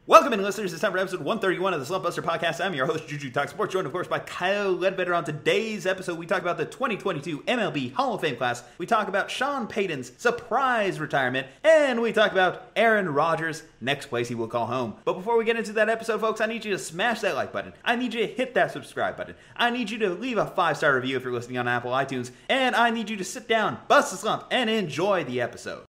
Welcome in, listeners. It's time for episode 131 of the Slump Buster Podcast. I'm your host, Juju Talk Sports, joined, of course, by Kyle Ledbetter. On today's episode, we talk about the 2022 MLB Hall of Fame class. We talk about Sean Payton's surprise retirement, and we talk about Aaron Rodgers' next place he will call home. But before we get into that episode, folks, I need you to smash that like button. I need you to hit that subscribe button. I need you to leave a 5-star review if you're listening on Apple iTunes. And I need you to sit down, bust the slump, and enjoy the episode.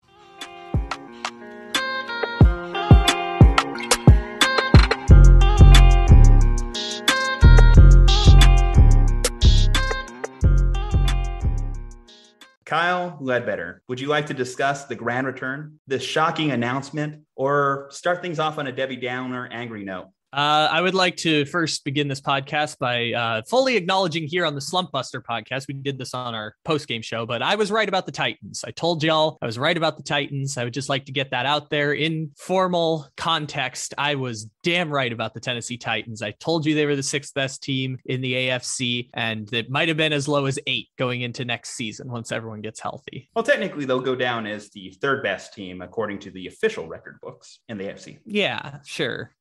Kyle Ledbetter, would you like to discuss the grand return, the shocking announcement, or start things off on a Debbie Downer angry note? I would like to first begin this podcast by fully acknowledging here on the Slump Buster podcast. We did this on our post-game show, but I was right about the Titans. I told y'all I was right about the Titans. I would just like to get that out there in formal context. I was damn right about the Tennessee Titans. I told you they were the 6th best team in the AFC, and it might have been as low as 8 going into next season once everyone gets healthy. Well, technically, they'll go down as the 3rd best team, according to the official record books in the AFC. Yeah, sure.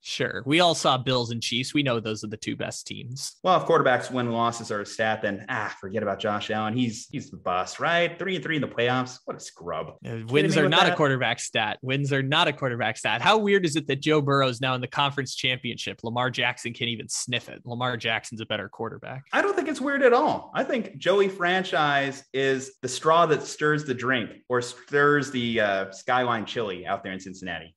We all saw Bills and Chiefs. We know those are the 2 best teams. Well, if quarterbacks win and losses are a stat, then forget about Josh Allen. He's the bust, right? 3-3 in the playoffs. What a scrub. Wins are not a quarterback stat. Wins are not a quarterback stat. How weird is it that Joe Burrow is now in the conference championship? Lamar Jackson can't even sniff it. Lamar Jackson's a better quarterback. I don't think it's weird at all. I think Joey Franchise is the straw that stirs the drink or stirs the Skyline chili out there in Cincinnati.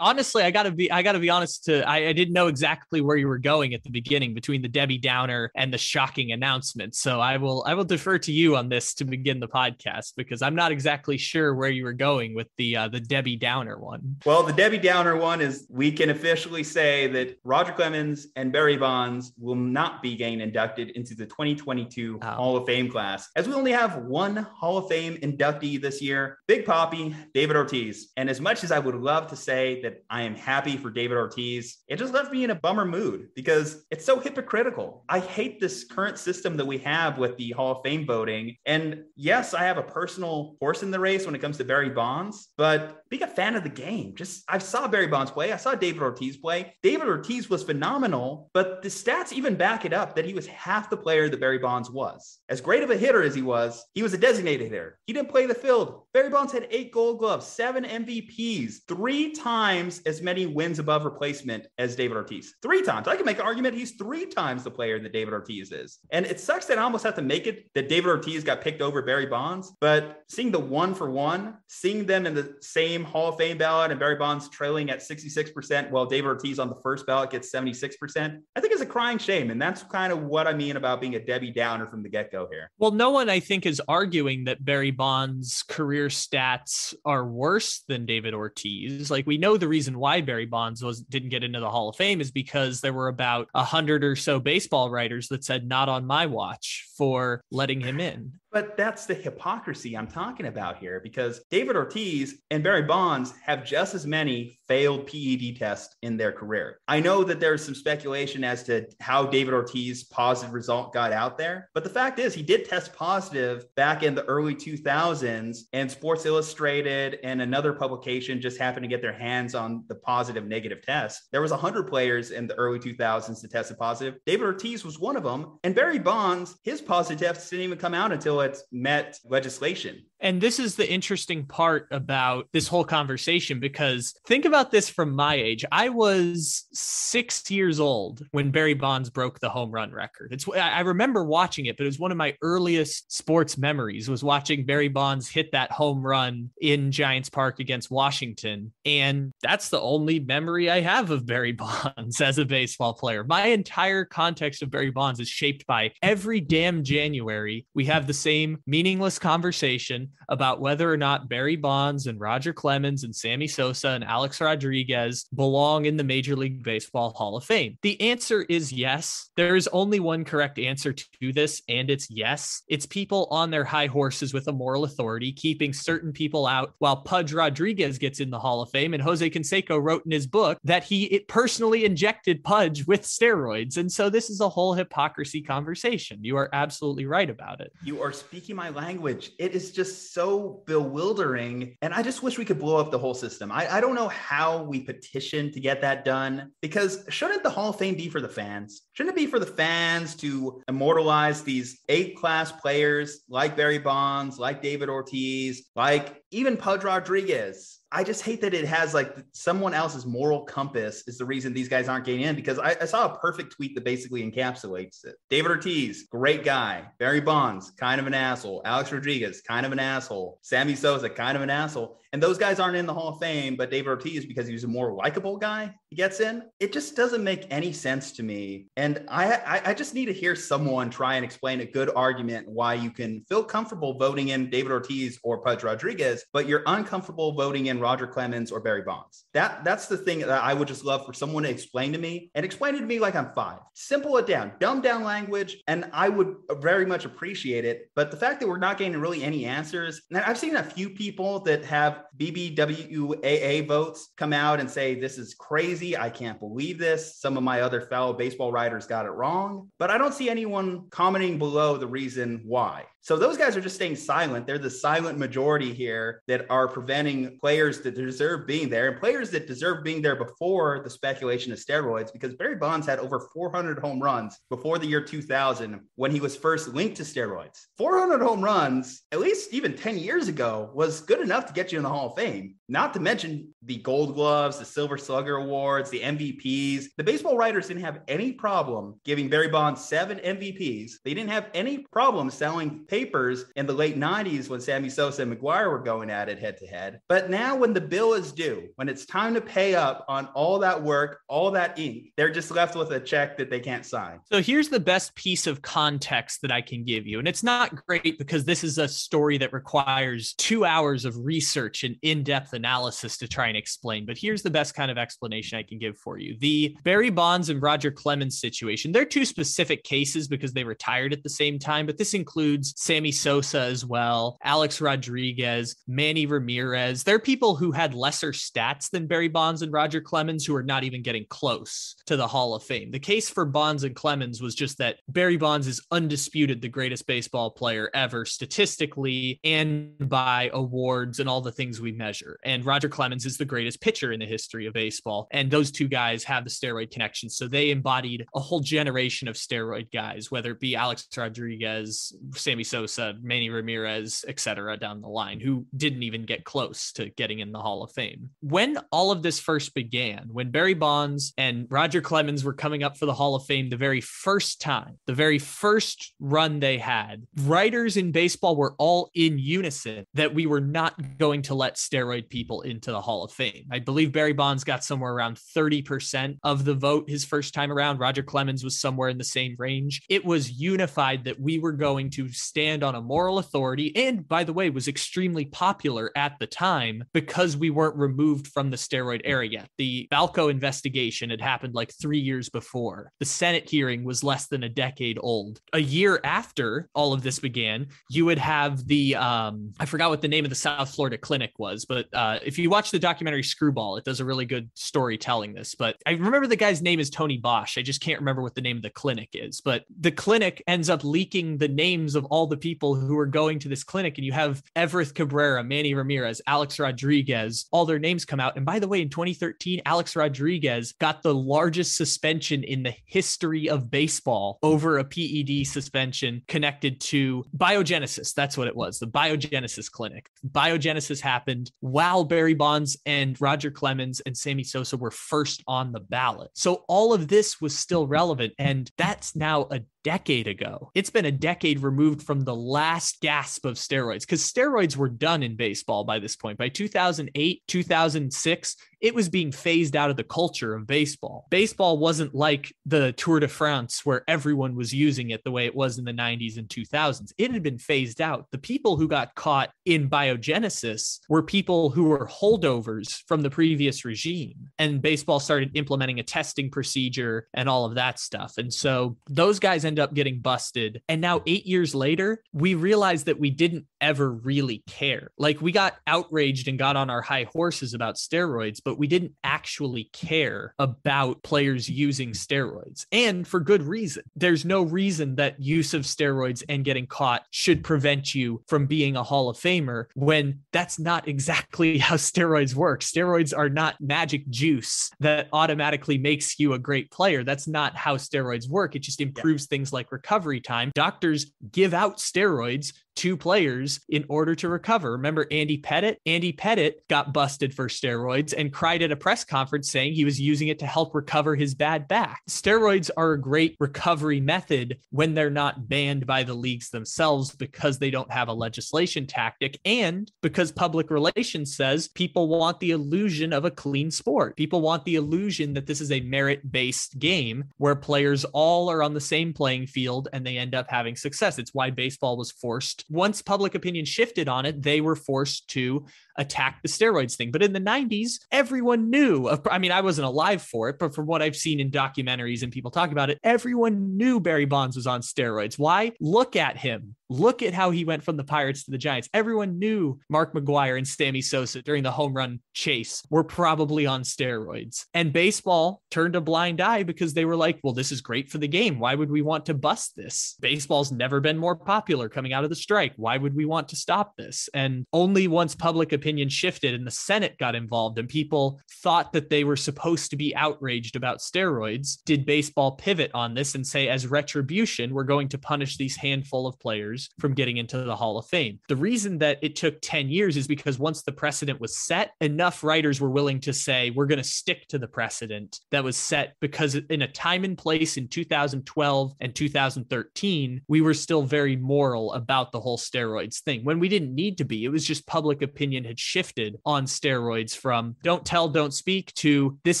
Honestly, I gotta be honest. I didn't know exactly where you were going at the beginning between the Debbie Downer and the shocking announcement. So I will defer to you on this to begin the podcast, because I'm not exactly sure where you were going with the Debbie Downer one. Well, the Debbie Downer one is we can officially say that Roger Clemens and Barry Bonds will not be getting inducted into the 2022 Hall of Fame class, as we only have one Hall of Fame inductee this year, Big Papi, David Ortiz. And as much as I would love to say that I am happy for David Ortiz, it just left me in a bummer mood because it's so hypocritical. I hate this current system that we have with the Hall of Fame voting. And yes, I have a personal horse in the race when it comes to Barry Bonds, but being a fan of the game, I saw Barry Bonds play. I saw David Ortiz play. David Ortiz was phenomenal, but the stats even back it up that he was half the player that Barry Bonds was. As great of a hitter as he was a designated hitter. He didn't play the field. Barry Bonds had 8 Gold Gloves, 7 MVPs, 3 times as many wins above replacement as David Ortiz. 3 times. I can make an argument he's 3 times the player that David Ortiz is. And it sucks that I almost have to make it that David Ortiz got picked over Barry Bonds, but seeing the 1-for-1, seeing them in the same Hall of Fame ballot and Barry Bonds trailing at 66% while David Ortiz on the first ballot gets 76%, I think it's a crying shame. And that's kind of what I mean about being a Debbie Downer from the get-go here. Well, no one, I think, is arguing that Barry Bonds' career stats are worse than David Ortiz. Like, we know the reason why Barry Bonds didn't get into the Hall of Fame is because there were about 100 or so baseball writers that said not on my watch for letting him in. But that's the hypocrisy I'm talking about here, because David Ortiz and Barry Bonds have just as many failed PED tests in their career. I know that there's some speculation as to how David Ortiz's positive result got out there, but the fact is he did test positive back in the early 2000s, and Sports Illustrated and another publication just happened to get their hands on the positive negative test. There was 100 players in the early 2000s that tested positive. David Ortiz was one of them, and Barry Bonds, his positive tests didn't even come out until it's met legislation. And this is the interesting part about this whole conversation, because think about this from my age. I was 6 years old when Barry Bonds broke the home run record. I remember watching it, but it was one of my earliest sports memories was watching Barry Bonds hit that home run in Giants Park against Washington. And that's the only memory I have of Barry Bonds as a baseball player. My entire context of Barry Bonds is shaped by every damn January we have the same meaningless conversation about whether or not Barry Bonds and Roger Clemens and Sammy Sosa and Alex Rodriguez belong in the Major League Baseball Hall of Fame. The answer is yes. There is only one correct answer to this, and it's yes. It's people on their high horses with a moral authority keeping certain people out while Pudge Rodriguez gets in the Hall of Fame, and Jose Canseco wrote in his book that he personally injected Pudge with steroids. And so this is a whole hypocrisy conversation. You are absolutely right about it. You are speaking my language. It is just just so bewildering. And I just wish we could blow up the whole system. I don't know how we petition to get that done, because shouldn't the Hall of Fame be for the fans? Shouldn't it be for the fans to immortalize these A-class players like Barry Bonds, like David Ortiz, like even Pudge Rodriguez? I just hate that it has like someone else's moral compass is the reason these guys aren't getting in, because I saw a perfect tweet that basically encapsulates it. David Ortiz, great guy. Barry Bonds, kind of an asshole. Alex Rodriguez, kind of an asshole. Sammy Sosa, kind of an asshole. And those guys aren't in the Hall of Fame, but David Ortiz, because he was a more likable guy, he gets in. It just doesn't make any sense to me. And I just need to hear someone try and explain a good argument why you can feel comfortable voting in David Ortiz or Pudge Rodriguez, but you're uncomfortable voting in Roger Clemens or Barry Bonds. That's the thing that I would just love for someone to explain to me, and explain it to me like I'm 5. Simple it down, dumb down language, and I would very much appreciate it. But the fact that we're not getting really any answers, and I've seen a few people that have BBWAA votes come out and say, this is crazy. I can't believe this. Some of my other fellow baseball writers got it wrong, but I don't see anyone commenting below the reason why. So those guys are just staying silent. They're the silent majority here that are preventing players that deserve being there, and players that deserve being there before the speculation of steroids, because Barry Bonds had over 400 home runs before the year 2000 when he was first linked to steroids. 400 home runs, at least even 10 years ago, was good enough to get you in the Hall of Fame. Not to mention the Gold Gloves, the Silver Slugger Awards, the MVPs. The baseball writers didn't have any problem giving Barry Bonds 7 MVPs. They didn't have any problem selling papers in the late 90s when Sammy Sosa and McGwire were going at it head to head. But now when the bill is due, when it's time to pay up on all that work, all that ink, they're just left with a check that they can't sign. So here's the best piece of context that I can give you. And it's not great because this is a story that requires 2 hours of research and in-depth analysis to try and explain. But here's the best kind of explanation I can give for you. The Barry Bonds and Roger Clemens situation, they're 2 specific cases because they retired at the same time, but this includes Sammy Sosa as well, Alex Rodriguez, Manny Ramirez. They're people who had lesser stats than Barry Bonds and Roger Clemens who are not even getting close to the Hall of Fame. The case for Bonds and Clemens was just that Barry Bonds is undisputed the greatest baseball player ever statistically and by awards and all the things we measure. And Roger Clemens is the greatest pitcher in the history of baseball. And those 2 guys have the steroid connection. So they embodied a whole generation of steroid guys, whether it be Alex Rodriguez, Sammy Sosa, Manny Ramirez, etc. down the line, who didn't even get close to getting in the Hall of Fame. When all of this first began, when Barry Bonds and Roger Clemens were coming up for the Hall of Fame the very first time, the very first run they had, writers in baseball were all in unison that we were not going to let steroid people into the Hall of Fame. I believe Barry Bonds got somewhere around 30% of the vote his first time around. Roger Clemens was somewhere in the same range. It was unified that we were going to stand on a moral authority, and by the way, was extremely popular at the time because we weren't removed from the steroid era yet. The Balco investigation had happened like 3 years before. The Senate hearing was less than a decade old. A year after all of this began, you would have the, I forgot what the name of the South Florida clinic was, but if you watch the documentary Screwball, it does a really good story telling this. But I remember the guy's name is Tony Bosch. I just can't remember what the name of the clinic is. But the clinic ends up leaking the names of all the people who are going to this clinic. And you have Everett Cabrera, Manny Ramirez, Alex Rodriguez, all their names come out. And by the way, in 2013, Alex Rodriguez got the largest suspension in the history of baseball over a PED suspension connected to biogenesis. That's what it was, the biogenesis clinic. Biogenesis happened while Barry Bonds and Roger Clemens and Sammy Sosa were first on the ballot. So all of this was still relevant. And that's now a decade ago. It's been a decade removed from the last gasp of steroids, because steroids were done in baseball by this point. By 2008, 2006, it was being phased out of the culture of baseball. Baseball wasn't like the Tour de France where everyone was using it the way it was in the 90s and 2000s. It had been phased out. The people who got caught in biogenesis were people who were holdovers from the previous regime. And baseball started implementing a testing procedure and all of that stuff. And so those guys end up getting busted. And now 8 years later, we realized that we didn't ever really care. Like, we got outraged and got on our high horses about steroids, but but we didn't actually care about players using steroids. And for good reason. There's no reason that use of steroids and getting caught should prevent you from being a Hall of Famer when that's not exactly how steroids work. Steroids are not magic juice that automatically makes you a great player. That's not how steroids work. It just improves things like recovery time. Doctors give out steroids to players in order to recover. Remember Andy Pettitte? Andy Pettitte got busted for steroids and cried at a press conference saying he was using it to help recover his bad back. Steroids are a great recovery method when they're not banned by the leagues themselves because they don't have a legislation tactic and because public relations says people want the illusion of a clean sport. People want the illusion that this is a merit-based game where players all are on the same playing field and they end up having success. It's why baseball was forced. Once public opinion shifted on it, they were forced to attack the steroids thing. But in the 90s, everyone knew. I wasn't alive for it, but from what I've seen in documentaries and people talk about it, everyone knew Barry Bonds was on steroids. Why? Look at him. Look at how he went from the Pirates to the Giants. Everyone knew Mark McGwire and Sammy Sosa during the home run chase were probably on steroids. And baseball turned a blind eye because they were like, well, this is great for the game. Why would we want to bust this? Baseball's never been more popular coming out of the strike. Why would we want to stop this? And only once public opinion shifted and the Senate got involved and people thought that they were supposed to be outraged about steroids, did baseball pivot on this and say, as retribution, we're going to punish these handful of players from getting into the Hall of Fame. The reason that it took 10 years is because once the precedent was set, enough writers were willing to say, we're going to stick to the precedent that was set, because in a time and place in 2012 and 2013, we were still very moral about the whole steroids thing when we didn't need to be. It was just public opinion had shifted on steroids from don't tell, don't speak to this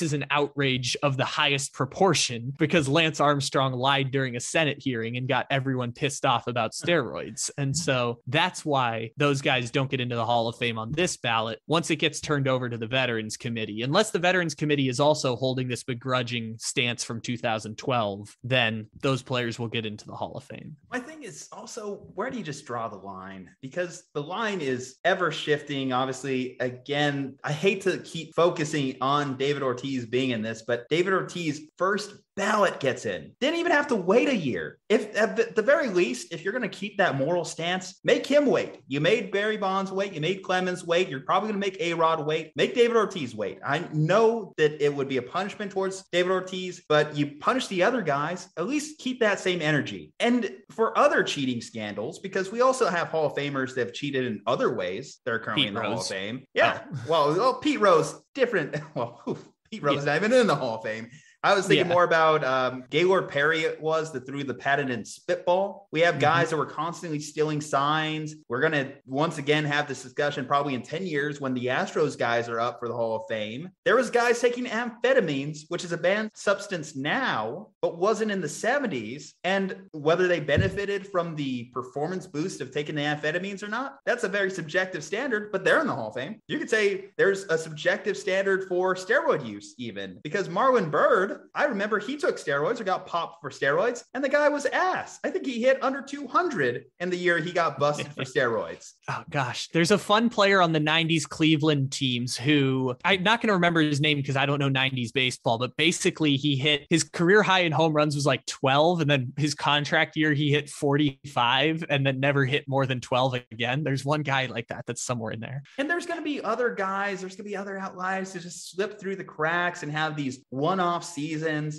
is an outrage of the highest proportion because Lance Armstrong lied during a Senate hearing and got everyone pissed off about steroids. And so that's why those guys don't get into the Hall of Fame on this ballot once it gets turned over to the Veterans Committee. Unless the Veterans Committee is also holding this begrudging stance from 2012, then those players will get into the Hall of Fame. My thing is also, where do you just draw the line? Because the line is ever shifting. Obviously, again, I hate to keep focusing on David Ortiz being in this, but David Ortiz first ballot gets in. Didn't even have to wait a year. If at the very least, if you're going to keep that moral stance, make him wait. You made Barry Bonds wait. You made Clemens wait. You're probably going to make A-Rod wait. Make David Ortiz wait. I know that it would be a punishment towards David Ortiz, but you punish the other guys, at least keep that same energy. And for other cheating scandals, because we also have Hall of Famers that have cheated in other ways. They're currently in the Hall of Fame. Yeah. Oh. Well, Pete Rose, different. Well, Pete Rose is not even in the Hall of Fame. I was thinking more about Gaylord Perry. It was that threw the patent in spitball. We have guys that were constantly stealing signs. We're going to once again have this discussion probably in 10 years when the Astros guys are up for the Hall of Fame. There was guys taking amphetamines, which is a banned substance now, but wasn't in the 70s. And whether they benefited from the performance boost of taking the amphetamines or not, that's a very subjective standard, but they're in the Hall of Fame. You could say there's a subjective standard for steroid use even, because Marlon Byrd, I remember he took steroids or got popped for steroids, and the guy was ass. I think he hit under 200 in the year he got busted for steroids. Oh, gosh. There's a fun player on the 90s Cleveland teams who I'm not going to remember his name because I don't know 90s baseball, but basically he hit his career high in home runs was like 12, and then his contract year he hit 45 and then never hit more than 12 again. There's one guy like that that's somewhere in there. And there's going to be other guys, there's going to be other outliers to just slip through the cracks and have these one-off seasons.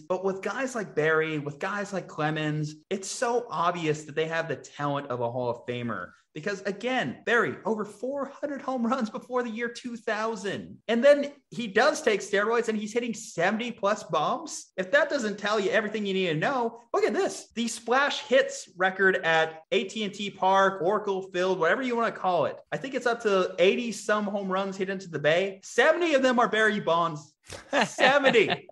But with guys like Barry, with guys like Clemens, it's so obvious that they have the talent of a Hall of Famer. Because again, Barry, over 400 home runs before the year 2000. And then he does take steroids and he's hitting 70 plus bombs. If that doesn't tell you everything you need to know, look at this. The splash hits record at AT&T Park, Oracle Field, whatever you want to call it. I think it's up to 80 some home runs hit into the Bay. 70 of them are Barry Bonds. 70.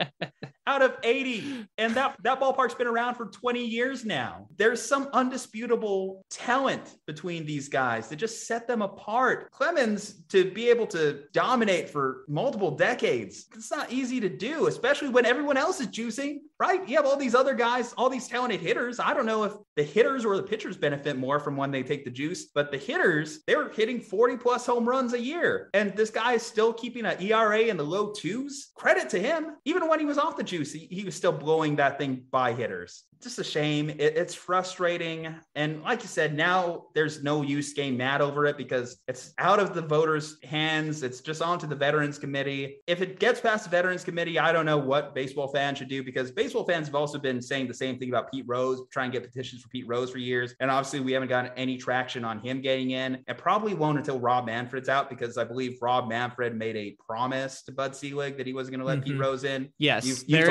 out of 80. And that ballpark's been around for 20 years now. There's some undisputable talent between these guys that just set them apart. Clemens, to be able to dominate for multiple decades, it's not easy to do, especially when everyone else is juicing, right? You have all these other guys, all these talented hitters. I don't know if the hitters or the pitchers benefit more from when they take the juice, but the hitters, they were hitting 40 plus home runs a year. And this guy is still keeping an ERA in the low twos. Credit to him. Even when he was off the juice, he was still blowing that thing by hitters. Just a shame. It's frustrating. And like you said, now there's no use getting mad over it because it's out of the voters' hands. It's just onto the Veterans Committee. If it gets past the Veterans Committee, I don't know what baseball fans should do, because baseball fans have also been saying the same thing about Pete Rose, trying to get petitions for Pete Rose for years. And obviously we haven't gotten any traction on him getting in. It probably won't until Rob Manfred's out, because I believe Rob Manfred made a promise to Bud Selig that he wasn't going to let Pete Rose in. Yes, there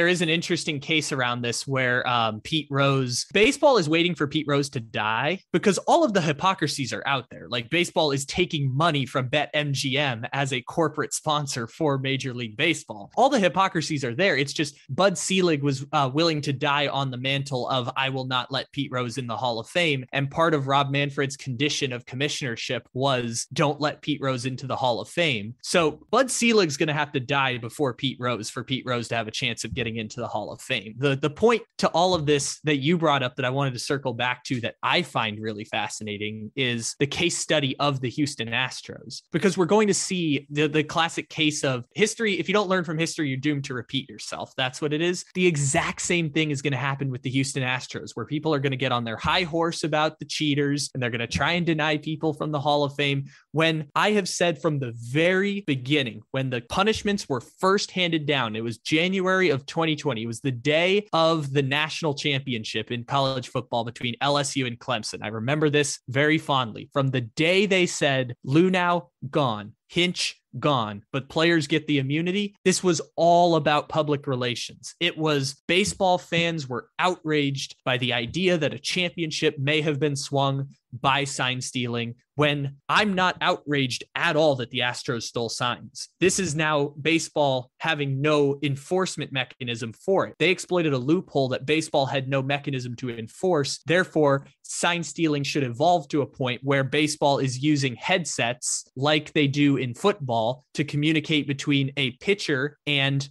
is an interesting case around this where Pete Rose, baseball is waiting for Pete Rose to die because all of the hypocrisies are out there. Like, baseball is taking money from BetMGM as a corporate sponsor for Major League Baseball. All the hypocrisies are there. It's just Bud Selig was willing to die on the mantle of, I will not let Pete Rose in the Hall of Fame. And part of Rob Manfred's condition of commissionership was, don't let Pete Rose into the Hall of Fame. So Bud Selig's going to have to die before Pete Rose for Pete Rose to have a chance of getting into the Hall of Fame. The point to all of this that you brought up that I wanted to circle back to that I find really fascinating is the case study of the Houston Astros, because we're going to see the classic case of history. If you don't learn from history, you're doomed to repeat yourself. That's what it is. The exact same thing is going to happen with the Houston Astros, where people are going to get on their high horse about the cheaters and they're going to try and deny people from the Hall of Fame. When I have said from the very beginning, when the punishments were first handed down, it was January of 2020. It was the day of the national championship in college football between LSU and Clemson. I remember this very fondly. From the day they said, Luhnow gone, Hinch gone, but players get the immunity, this was all about public relations. It was baseball fans were outraged by the idea that a championship may have been swung by sign stealing, when I'm not outraged at all that the Astros stole signs. This is now baseball having no enforcement mechanism for it. They exploited a loophole that baseball had no mechanism to enforce. Therefore, sign stealing should evolve to a point where baseball is using headsets like they do in football to communicate between a pitcher and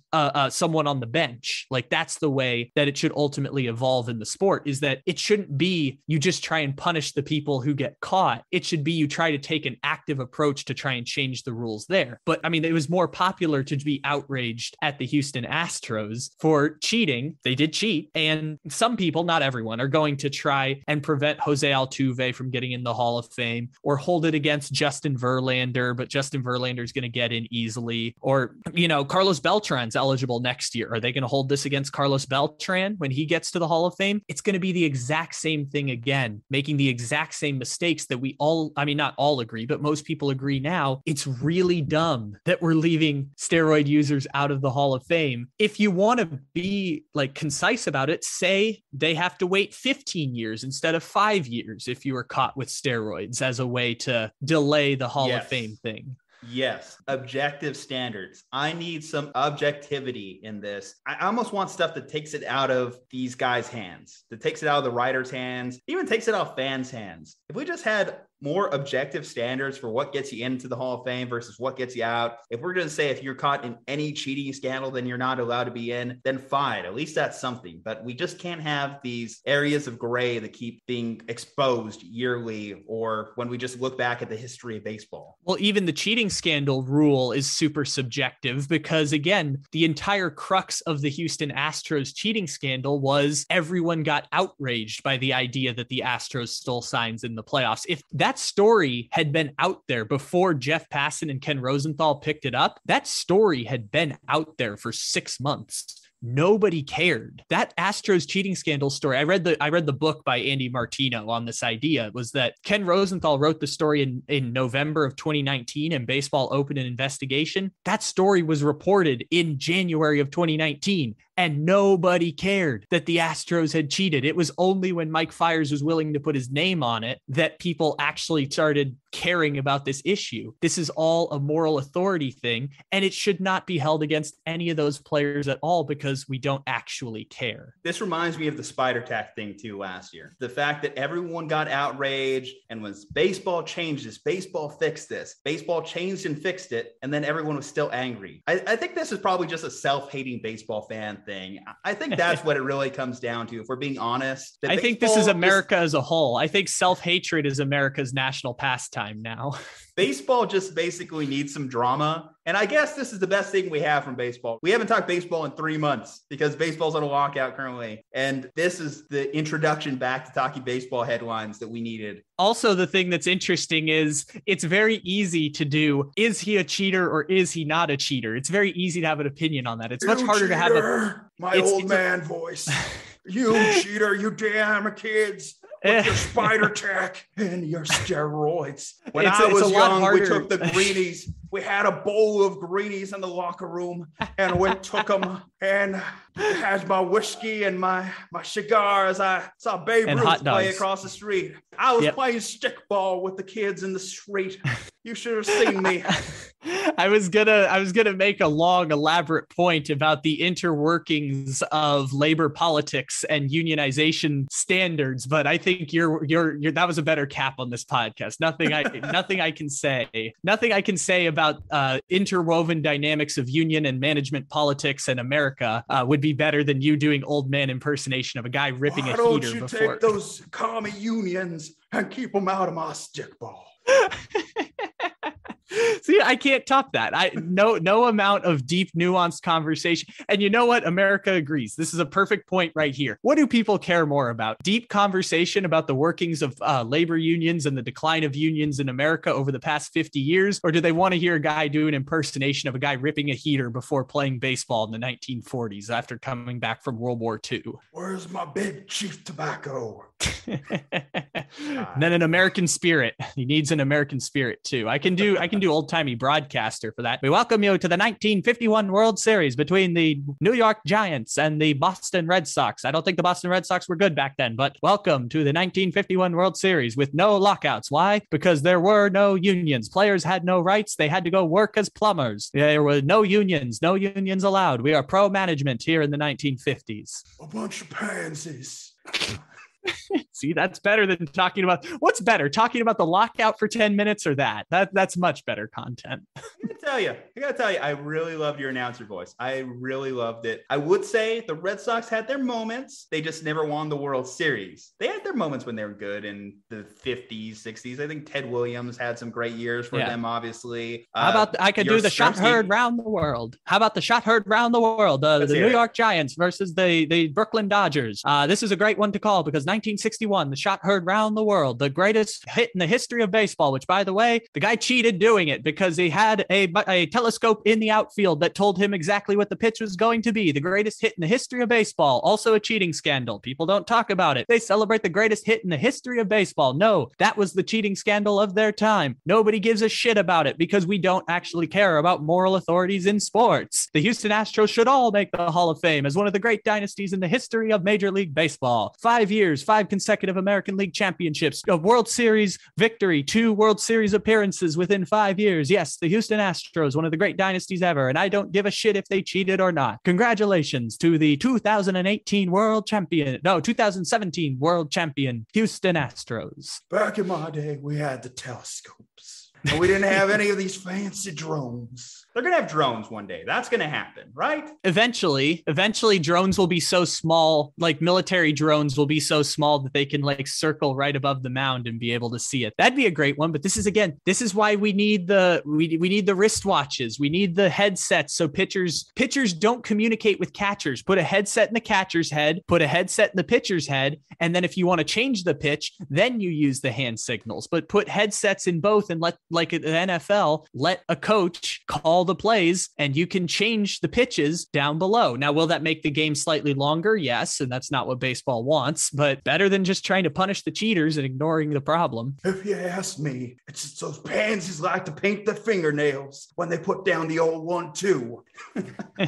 someone on the bench. Like, that's the way that it should ultimately evolve in the sport, is that it shouldn't be you just try and punish the people who get caught. It should be you try to take an active approach to try and change the rules there. But I mean, it was more popular to be outraged at the Houston Astros for cheating. They did cheat. And some people, not everyone, are going to try and prevent Jose Altuve from getting in the Hall of Fame, or hold it against Justin Verlander, but Justin Verlander is going to get in easily. Or, you know, Carlos Beltran's eligible next year. Are they going to hold this against Carlos Beltran when he gets to the Hall of Fame? It's going to be the exact same thing again, making the exact same mistakes that we all, I mean, not all agree, but most people agree now. It's really dumb that we're leaving steroid users out of the Hall of Fame. If you want to be like concise about it, say they have to wait 15 years instead of 5 years if you were caught with steroids, as a way to delay the Hall of Fame thing. Yes, objective standards. I need some objectivity in this. I almost want stuff that takes it out of these guys' hands, that takes it out of the writers' hands, even takes it out of fans' hands. If we just had more objective standards for what gets you into the Hall of Fame versus what gets you out. If we're going to say if you're caught in any cheating scandal, then you're not allowed to be in, then fine. At least that's something. But we just can't have these areas of gray that keep being exposed yearly, or when we just look back at the history of baseball. Well, even the cheating scandal rule is super subjective, because again, the entire crux of the Houston Astros cheating scandal was everyone got outraged by the idea that the Astros stole signs in the playoffs. If that story had been out there before Jeff Passan and Ken Rosenthal picked it up, that story had been out there for 6 months. Nobody cared. That Astros cheating scandal story, I read the book by Andy Martino on this idea, was that Ken Rosenthal wrote the story in November of 2019, and baseball opened an investigation. That story was reported in January of 2019 and nobody cared that the Astros had cheated. It was only when Mike Fiers was willing to put his name on it that people actually started caring about this issue. This is all a moral authority thing, and it should not be held against any of those players at all because we don't actually care. This reminds me of the spider tack thing too last year. The fact that everyone got outraged and was baseball changed this, baseball fixed this, baseball changed and fixed it, and then everyone was still angry. I think this is probably just a self-hating baseball fan thing. I think that's what it really comes down to, if we're being honest. I think this is America as a whole. I think self-hatred is America's national pastime now. Baseball just basically needs some drama. And I guess this is the best thing we have from baseball. We haven't talked baseball in 3 months because baseball's on a lockout currently. And this is the introduction back to talking baseball headlines that we needed. Also, the thing that's interesting is it's very easy to do, is he a cheater or is he not a cheater? It's very easy to have an opinion on that. It's much harder to have my old man voice. You cheater, you damn kids. With your spider tack and your steroids. When I was young, we took the greenies. We had a bowl of greenies in the locker room and we took them and had my whiskey and my cigar as I saw Babe Ruth play across the street. I was playing stickball with the kids in the street. You should have seen me. I was gonna make a long, elaborate point about the interworkings of labor politics and unionization standards, but I think you're that was a better cap on this podcast. Nothing I can say about interwoven dynamics of union and management politics in America would be better than you doing old man impersonation of a guy ripping a heater. Why don't you take those commie unions and keep them out of my stickball? See, I can't top that. No amount of deep, nuanced conversation. And you know what? America agrees. This is a perfect point right here. What do people care more about? Deep conversation about the workings of labor unions and the decline of unions in America over the past 50 years? Or do they want to hear a guy do an impersonation of a guy ripping a heater before playing baseball in the 1940s after coming back from World War II? Where's my big Chief Tobacco? And then an American spirit. He needs an American spirit too. I can do old timey broadcaster for that. We welcome you to the 1951 World Series between the New York Giants and the Boston Red Sox. I don't think the Boston Red Sox were good back then, but welcome to the 1951 World Series with no lockouts. Why? Because there were no unions. Players had no rights. They had to go work as plumbers. There were no unions allowed. We are pro-management here in the 1950s. A bunch of pansies. See, that's better than talking about what's better, talking about the lockout for 10 minutes or that's much better content. I gotta tell you, I really loved your announcer voice. I really loved it. I would say the Red Sox had their moments. They just never won the World Series. They had their moments when they were good in the 50s, 60s. I think Ted Williams had some great years for them, obviously. How about I could do the shot heard round the world? How about the shot heard round the world? The New York Giants versus the Brooklyn Dodgers. This is a great one to call because 1961, the shot heard round the world, the greatest hit in the history of baseball, which, by the way, the guy cheated doing it because he had a telescope in the outfield that told him exactly what the pitch was going to be. The greatest hit in the history of baseball, also a cheating scandal. People don't talk about it. They celebrate the greatest hit in the history of baseball. No, that was the cheating scandal of their time. Nobody gives a shit about it because we don't actually care about moral authorities in sports. The Houston Astros should all make the Hall of Fame as one of the great dynasties in the history of Major League Baseball. 5 years, 5 consecutive American League championships, a World Series victory, 2 World Series appearances within 5 years. Yes, the Houston Astros, one of the great dynasties ever, and I don't give a shit if they cheated or not. Congratulations to the 2017 world champion Houston Astros. Back in my day, we had the telescopes, and we didn't have any of these fancy drones. They're going to have drones one day. That's going to happen, right? Eventually drones will be so small, like military drones will be so small that they can like circle right above the mound and be able to see it. That'd be a great one. But this is why we need the wristwatches. We need the headsets. So pitchers don't communicate with catchers. Put a headset in the catcher's head, put a headset in the pitcher's head. And then if you want to change the pitch, then you use the hand signals, but put headsets in both and let, like the NFL, let a coach call the plays and you can change the pitches down below. Now, will that make the game slightly longer? Yes. And that's not what baseball wants, but better than just trying to punish the cheaters and ignoring the problem. If you ask me, it's just those pansies like to paint their fingernails when they put down the old 1-2.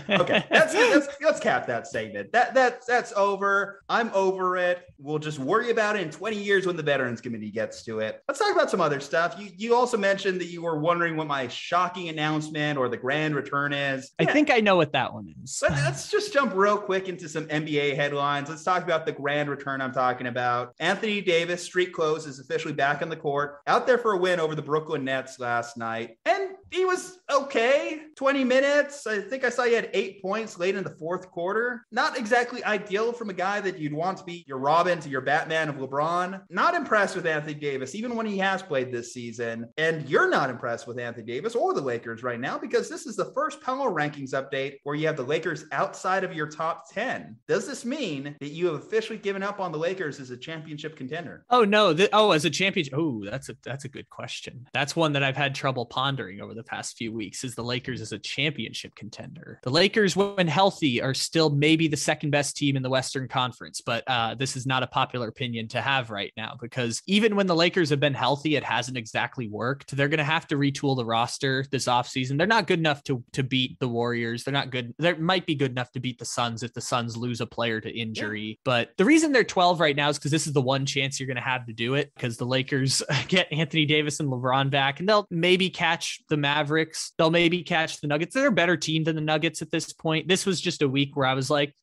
Okay, let's cap that segment. That's over. I'm over it. We'll just worry about it in 20 years when the Veterans Committee gets to it. Let's talk about some other stuff. You also mentioned that you were wondering what my shocking announcement or the grand return is. I think I know what that one is. Let's just jump real quick into some NBA headlines. Let's talk about the grand return I'm talking about. Anthony Davis, street clothes, is officially back on the court, out there for a win over the Brooklyn Nets last night. And he was okay. 20 minutes. I think I saw he had 8 points late in the fourth quarter. Not exactly ideal from a guy that you'd want to be your Robin to your Batman of LeBron. Not impressed with Anthony Davis, even when he has played this season. And you're not impressed with Anthony Davis or the Lakers right now, because this is the first power rankings update where you have the Lakers outside of your top 10. Does this mean that you have officially given up on the Lakers as a championship contender? Oh, no. As a championship. Oh, that's a good question. That's one that I've had trouble pondering over the past few weeks, is the Lakers as a championship contender. The Lakers, when healthy, are still maybe the second best team in the Western Conference, but this is not a popular opinion to have right now, because even when the Lakers have been healthy, it hasn't exactly worked. They're going to have to retool the roster this offseason. They're not good enough to beat the Warriors. They're not good. They might be good enough to beat the Suns if the Suns lose a player to injury. Yeah. But the reason they're 12 right now is because this is the one chance you're going to have to do it, because the Lakers get Anthony Davis and LeBron back, and they'll maybe catch the Mavericks. They'll maybe catch the Nuggets. They're a better team than the Nuggets at this point. This was just a week where I was like,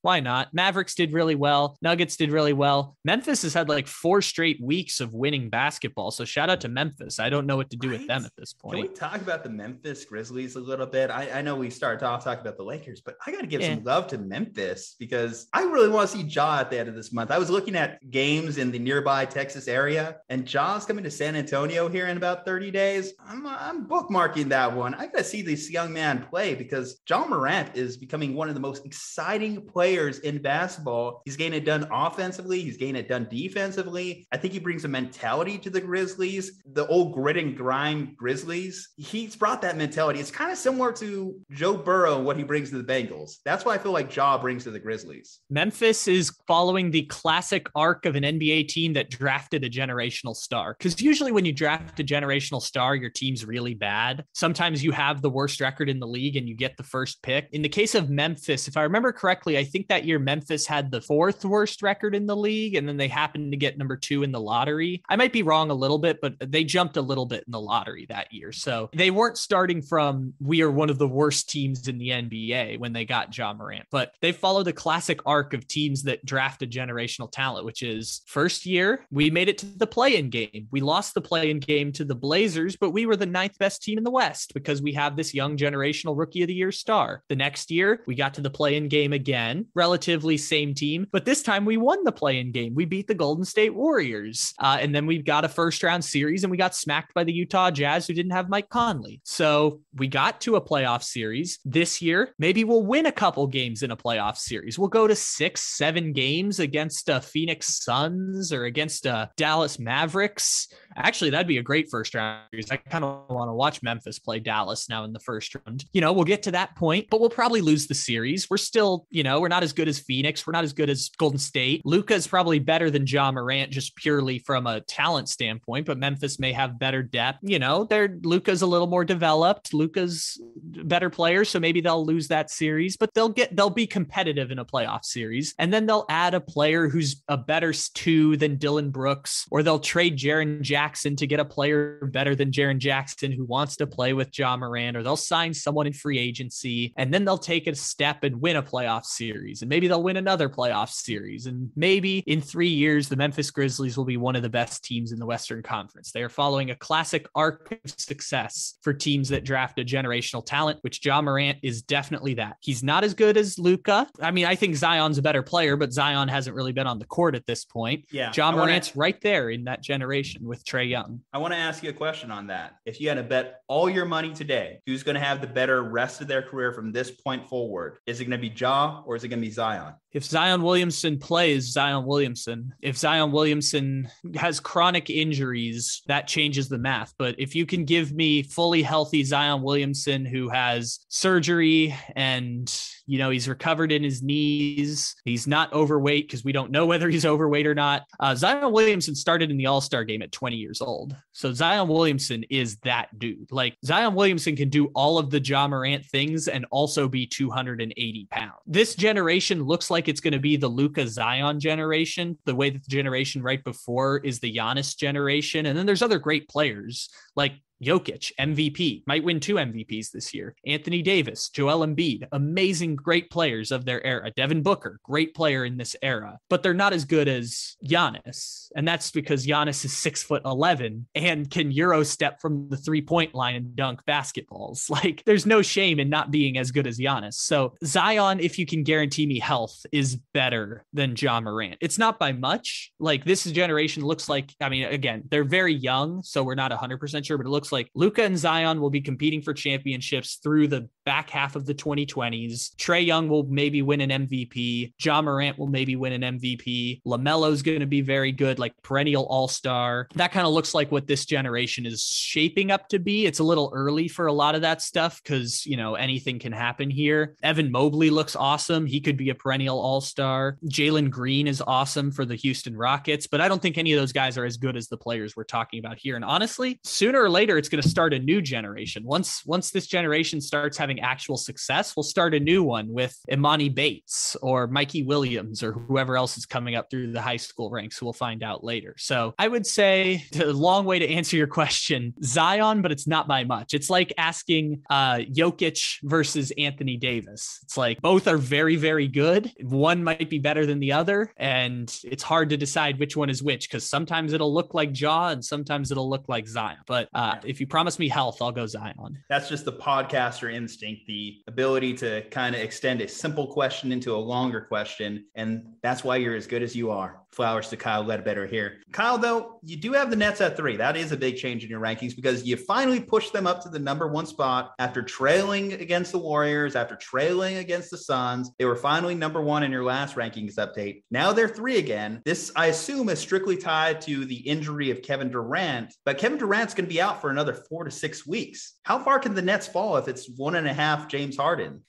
why not? Mavericks did really well. Nuggets did really well. Memphis has had like 4 straight weeks of winning basketball. So shout out to Memphis. I don't know what to do with them at this point. Can we talk about the Memphis Grizzlies a little bit? I know we started off talking about the Lakers, but I got to give some love to Memphis, because I really want to see Ja at the end of this month. I was looking at games in the nearby Texas area, and Ja's coming to San Antonio here in about 30 days. I'm bookmarking that one. I got to see this young man play, because Ja Morant is becoming one of the most exciting players in basketball. He's getting it done offensively. He's getting it done defensively. I think he brings a mentality to the Grizzlies, the old grit and grind Grizzlies. He's brought that mentality. It's kind of similar to Joe Burrow, what he brings to the Bengals. That's what I feel like Ja brings to the Grizzlies. Memphis is following the classic arc of an NBA team that drafted a generational star. Because usually when you draft a generational star, your team's really bad. Sometimes you have the worst record in the league and you get the first pick. In the case of Memphis, if I remember correctly, I think that year Memphis had the 4th worst record in the league, and then they happened to get number 2 in the lottery. I might be wrong a little bit, but they jumped a little bit in the lottery that year. So they weren't starting from, we are one of the worst teams in the NBA when they got Ja Morant, but they follow the classic arc of teams that draft a generational talent, which is first year, we made it to the play-in game. We lost the play-in game to the Blazers, but we were the 9th best team in the West because we have this young generational rookie of the year star. The next year, we got to the play-in game again, relatively same team, but this time we won the play-in game. We beat the Golden State Warriors. And then we got a first round series and we got smacked by the Utah Jazz, who didn't have Mike Conley. So we got to a playoff series this year. Maybe we'll win a couple games in a playoff series. We'll go to 6-7 games against Phoenix Suns or against Dallas Mavericks. Actually, that'd be a great first round series. I kind of want to watch Memphis play Dallas now in the first round. We'll get to that point, but we'll probably lose the series. We're still, we're not as good as Phoenix. We're not as good as Golden State. Luka is probably better than Ja Morant just purely from a talent standpoint, but Memphis may have better depth. Luka's a little more developed. Luka's better player, so maybe they'll lose that series, but they'll be competitive in a playoff series. And then they'll add a player who's a better 2 than Dillon Brooks, or they'll trade Jaren Jackson to get a player better than Jaren Jackson who wants to play with Ja Morant, or they'll sign someone in free agency, and then they'll take a step and win a playoff series, and maybe they'll win another playoff series, and maybe in 3 years the Memphis Grizzlies will be one of the best teams in the Western Conference. They are following a classic arc of success for teams that draft a generational talent, which Ja Morant is definitely that. He's not as good as Luka. I mean, I think Zion's a better player, but Zion hasn't really been on the court at this point. Yeah, Ja Morant's right there in that generation with Trae Young. I want to ask you a question on that. If you had to bet all your money today, who's going to have the better rest of their career from this point forward? Is it going to be Ja or is it going to be Zion? If Zion Williamson plays, Zion Williamson. If Zion Williamson has chronic injuries, that changes the math. But if you can give me fully healthy Zion Williamson who has surgery and He's recovered in his knees. He's not overweight because we don't know whether he's overweight or not. Zion Williamson started in the All-Star game at 20 years old. So Zion Williamson is that dude. Like, Zion Williamson can do all of the Ja Morant things and also be 280 pounds. This generation looks like it's going to be the Luka Zion generation, the way that the generation right before is the Giannis generation. And then there's other great players like Jokic, MVP, might win 2 MVPs this year. Anthony Davis, Joel Embiid, amazing, great players of their era. Devin Booker, great player in this era, but they're not as good as Giannis. And that's because Giannis is 6'11" and can Euro step from the 3-point line and dunk basketballs. Like, there's no shame in not being as good as Giannis. So Zion, if you can guarantee me health, is better than Ja Morant. It's not by much. Like, this generation looks like, I mean, again, they're very young, so we're not 100% sure, but it looks like Luka and Zion will be competing for championships through the back half of the 2020s. Trae Young will maybe win an MVP. Ja Morant will maybe win an MVP. LaMelo's going to be very good, like perennial all-star. That kind of looks like what this generation is shaping up to be. It's a little early for a lot of that stuff because, anything can happen here. Evan Mobley looks awesome. He could be a perennial all-star. Jalen Green is awesome for the Houston Rockets, but I don't think any of those guys are as good as the players we're talking about here. And honestly, sooner or later, it's going to start a new generation. Once this generation starts having actual success, we'll start a new one with Imani Bates or Mikey Williams or whoever else is coming up through the high school ranks. We'll find out later. So I would say, a long way to answer your question, Zion, but it's not by much. It's like asking Jokic versus Anthony Davis. It's like both are very, very good. One might be better than the other, and it's hard to decide which one is which because sometimes it'll look like Ja and sometimes it'll look like Zion. But if you promise me health, I'll go Zion. That's just the podcaster instinct, the ability to kind of extend a simple question into a longer question. And that's why you're as good as you are. Flowers to Kyle Ledbetter here. Kyle, though, you do have the Nets at 3. That is a big change in your rankings because you finally pushed them up to the number 1 spot after trailing against the Warriors, after trailing against the Suns. They were finally number 1 in your last rankings update. Now they're 3 again. This, I assume, is strictly tied to the injury of Kevin Durant, but Kevin Durant's going to be out for another 4 to 6 weeks. How far can the Nets fall if it's 1.5 James Harden?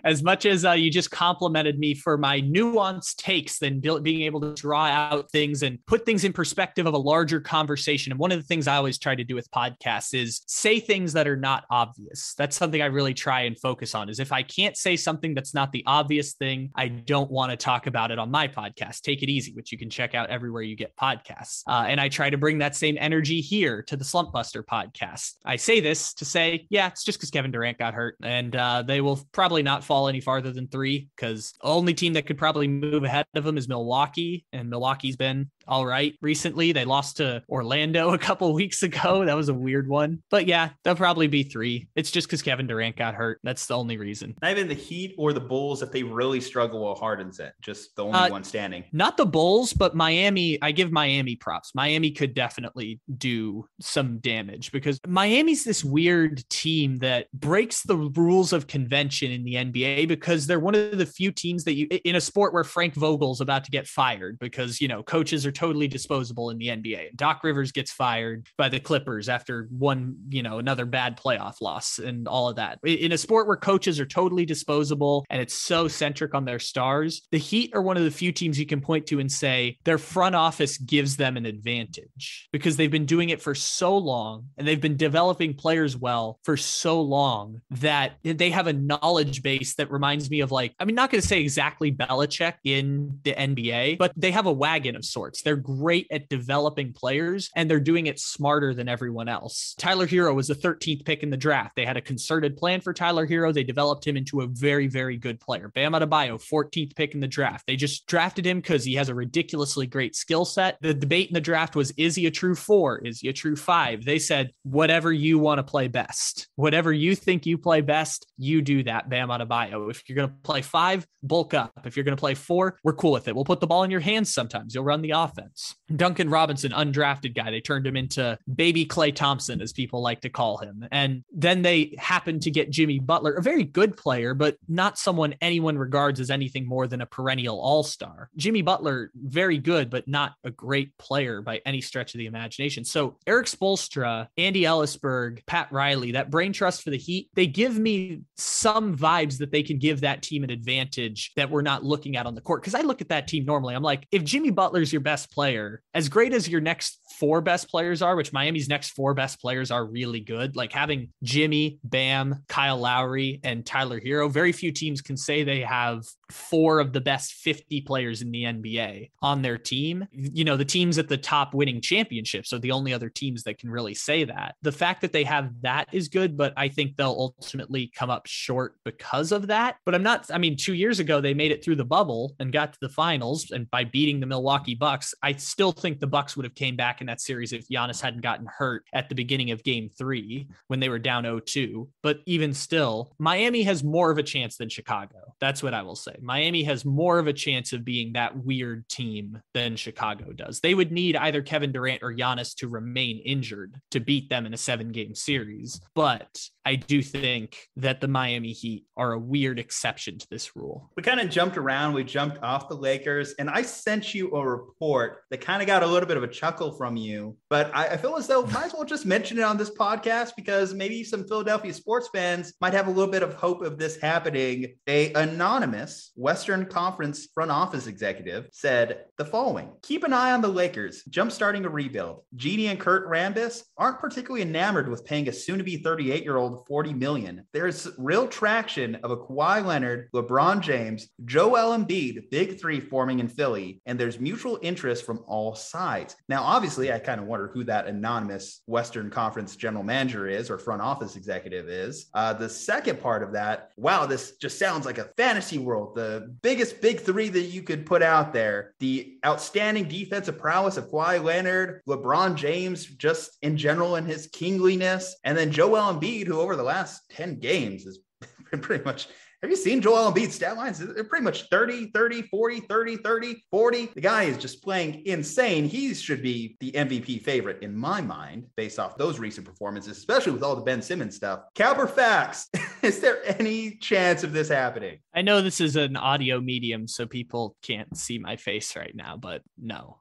As much as you just complimented me for my nuanced takes than being able to draw out things and put things in perspective of a larger conversation. And one of the things I always try to do with podcasts is say things that are not obvious. That's something I really try and focus on, is if I can't say something that's not the obvious thing, I don't want to talk about it on my podcast. Take It Easy, which you can check out everywhere you get podcasts. And I try to bring that same energy here to the Slump Buster podcast. I say this to say, yeah, it's just because Kevin Durant got hurt, and they will probably not fall any farther than 3 because the only team that could probably move ahead of them is Milwaukee, and Milwaukee's been all right recently. They lost to Orlando a couple weeks ago. That was a weird one. But yeah, they'll probably be 3. It's just because Kevin Durant got hurt. That's the only reason. Not even the Heat or the Bulls if they really struggle while Harden's in. Just the only one standing. Not the Bulls, but Miami. I give Miami props. Miami could definitely do some damage because Miami's this weird team that breaks the rules of convention in the NBA because they're one of the few teams that in a sport where Frank Vogel's about to get fired because, coaches are totally disposable in the NBA. Doc Rivers gets fired by the Clippers after another bad playoff loss and all of that. In a sport where coaches are totally disposable and it's so centric on their stars, the Heat are one of the few teams you can point to and say their front office gives them an advantage because they've been doing it for so long and they've been developing players well for so long that they have a knowledge base that reminds me of not going to say exactly Belichick in the NBA, but they have a wagon of sorts. They're great at developing players and they're doing it smarter than everyone else. Tyler Hero was the 13th pick in the draft. They had a concerted plan for Tyler Hero. They developed him into a very, very good player. Bam Adebayo, 14th pick in the draft. They just drafted him because he has a ridiculously great skill set. The debate in the draft was, is he a true 4? Is he a true 5? They said, whatever you want to play best, whatever you think you play best, you do that, Bam Adebayo. If you're going to play 5, bulk up. If you're going to play 4, we're cool with it. We'll put the ball in your hands sometimes. You'll run the offense. Duncan Robinson, undrafted guy. They turned him into baby Klay Thompson, as people like to call him. And then they happened to get Jimmy Butler, a very good player, but not someone anyone regards as anything more than a perennial all-star. Jimmy Butler, very good, but not a great player by any stretch of the imagination. So Eric Spoelstra, Andy Ellisberg, Pat Riley, that brain trust for the Heat, they give me some vibes that they can give that team an advantage that we're not looking at on the court. Because I look at that team normally, I'm like, if Jimmy Butler's your best player, as great as your next 4 best players are, which Miami's next 4 best players are really good, like having Jimmy, Bam, Kyle Lowry, and Tyler Hero, very few teams can say they have 4 of the best 50 players in the NBA on their team. You know, the teams at the top winning championships are the only other teams that can really say that. The fact that they have that is good, but I think they'll ultimately come up short because of that. But 2 years ago, they made it through the bubble and got to the finals, and by beating the Milwaukee Bucks, I still think the Bucks would have came back in that series if Giannis hadn't gotten hurt at the beginning of game 3 when they were down 0-2. But even still, Miami has more of a chance than Chicago. That's what I will say. Miami has more of a chance of being that weird team than Chicago does. They would need either Kevin Durant or Giannis to remain injured to beat them in a 7-game series. But I do think that the Miami Heat are a weird exception to this rule. We kind of jumped around. We jumped off the Lakers, and I sent you a report that kind of got a little bit of a chuckle from you, but I feel as though might as well just mention it on this podcast because maybe some Philadelphia sports fans might have a little bit of hope of this happening. A anonymous Western Conference front office executive said the following: keep an eye on the Lakers, jumpstarting a rebuild. Genie and Kurt Rambis aren't particularly enamored with paying a soon-to-be 38-year-old $40 million. There's real traction of a Kawhi Leonard, LeBron James, Joel Embiid, big 3 forming in Philly, and there's mutual interest from all sides. Now, obviously, I kind of wonder who that anonymous Western Conference general manager is or front office executive is. The second part of that, wow, this just sounds like a fantasy world. The biggest big 3 that you could put out there, the outstanding defensive prowess of Kawhi Leonard, LeBron James just in general and his kingliness, and then Joel Embiid, who over the last 10 games has been pretty much... Have you seen Joel Embiid's stat lines? They're pretty much 30, 30, 40, 30, 30, 40. The guy is just playing insane. He should be the MVP favorite in my mind, based off those recent performances, especially with all the Ben Simmons stuff. Cowper Facts. Is there any chance of this happening? I know this is an audio medium, so people can't see my face right now, but no.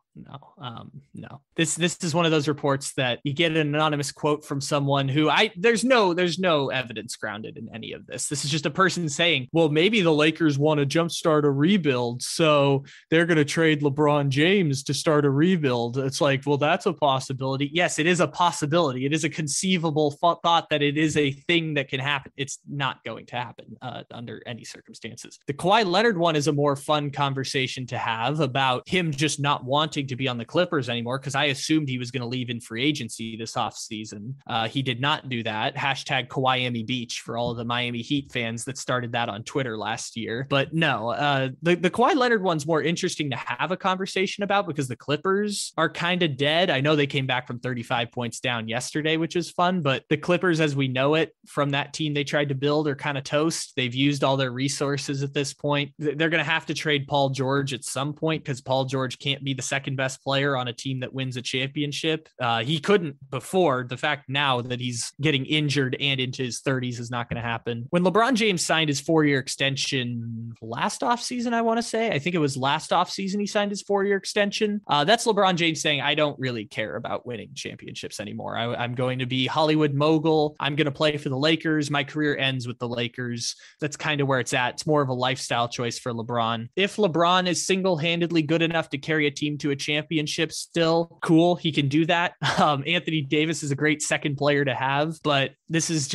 No. This is one of those reports that you get an anonymous quote from someone who there's no evidence grounded in any of this. This is just a person saying, well, maybe the Lakers want to jumpstart a rebuild, so they're going to trade LeBron James to start a rebuild. It's like, well, that's a possibility. Yes, it is a possibility. It is a conceivable thought that it is a thing that can happen. It's not going to happen under any circumstances. The Kawhi Leonard one is a more fun conversation to have about him just not wanting to be on the Clippers anymore, because I assumed he was going to leave in free agency this offseason. He did not do that. Hashtag Kawhi Beach for all of the Miami Heat fans that started that on Twitter last year. But no, the Kawhi Leonard one's more interesting to have a conversation about because the Clippers are kind of dead. I know they came back from 35 points down yesterday, which is fun, but the Clippers, as we know it from that team they tried to build, are kind of toast. They've used all their resources at this point. They're going to have to trade Paul George at some point because Paul George can't be the second best player on a team that wins a championship. He couldn't before. The fact now that he's getting injured and into his 30s is not going to happen. When LeBron James signed his 4-year extension last offseason, I think it was last offseason he signed his 4-year extension. That's LeBron James saying, I don't really care about winning championships anymore. I'm going to be Hollywood mogul. I'm going to play for the Lakers. My career ends with the Lakers. That's kind of where it's at. It's more of a lifestyle choice for LeBron. If LeBron is single-handedly good enough to carry a team to a championship, still cool, he can do that. Anthony Davis is a great second player to have, but this is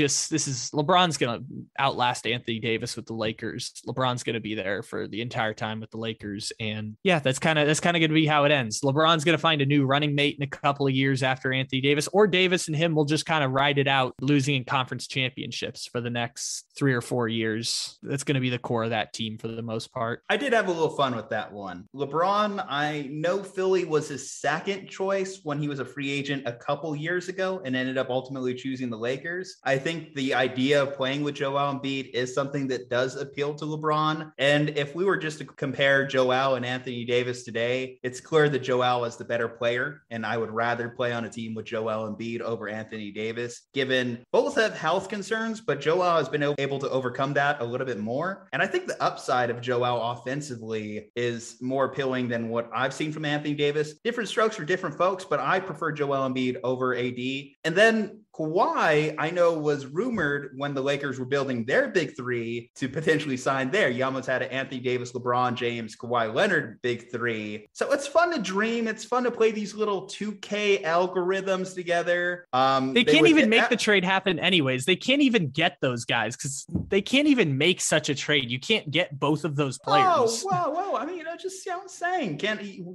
LeBron's gonna outlast Anthony Davis with the Lakers. LeBron's gonna be there for the entire time with the Lakers, and yeah, that's kind of gonna be how it ends. LeBron's gonna find a new running mate in a couple of years after Anthony Davis, or Davis and him will just kind of ride it out, losing in conference championships for the next 3 or 4 years. That's gonna be the core of that team for the most part. I did have a little fun with that one. LeBron, I know Phil Philly was his second choice when he was a free agent a couple years ago and ended up ultimately choosing the Lakers. I think the idea of playing with Joel Embiid is something that does appeal to LeBron. And if we were just to compare Joel and Anthony Davis today, it's clear that Joel is the better player. And I would rather play on a team with Joel Embiid over Anthony Davis, given both have health concerns, but Joel has been able to overcome that a little bit more. And I think the upside of Joel offensively is more appealing than what I've seen from Anthony Davis. Different strokes for different folks, but I prefer Joel Embiid over AD. And then Kawhi, I know, was rumored when the Lakers were building their big three to potentially sign there. You almost had an Anthony Davis, LeBron James, Kawhi Leonard big three. So it's fun to dream. It's fun to play these little 2K algorithms together. They can't even make the trade happen anyways. They can't even get those guys because they can't even make such a trade. You can't get both of those players. Whoa. I mean, just see what I'm saying.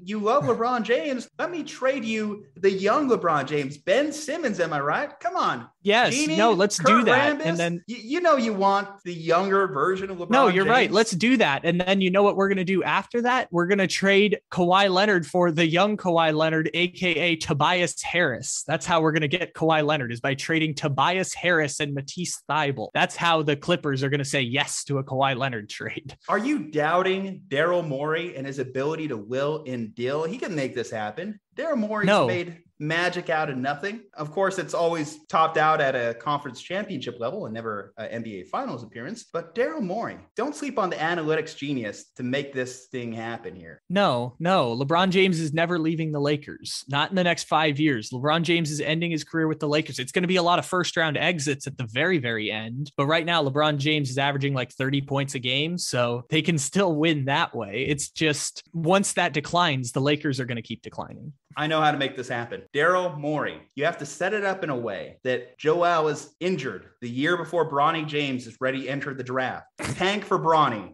You love LeBron James. Let me trade you the young LeBron James. Ben Simmons, am I right? Come on. Yes. Genie, no, let's Kurt do that. Rambis, And then you want the younger version of LeBron No, you're James. right. Let's do that. And then you know what we're going to do after that? We're going to trade Kawhi Leonard for the young Kawhi Leonard, aka Tobias Harris. That's how we're going to get Kawhi Leonard, is by trading Tobias Harris and Matisse Thybulle. That's how the Clippers are going to say yes to a Kawhi Leonard trade. Are you doubting Daryl Morey and his ability to will and deal? He can make this happen. Daryl Morey's made magic out of nothing. Of course, it's always topped out at a conference championship level and never an NBA Finals appearance. But Daryl Morey, don't sleep on the analytics genius to make this thing happen here. No. LeBron James is never leaving the Lakers. Not in the next 5 years. LeBron James is ending his career with the Lakers. It's going to be a lot of first round exits at the very, very end. But right now, LeBron James is averaging like 30 points a game. So they can still win that way. It's just once that declines, the Lakers are going to keep declining. I know how to make this happen. Daryl Morey, you have to set it up in a way that Joel is injured the year before Bronny James is ready to enter the draft. Tank for Bronny.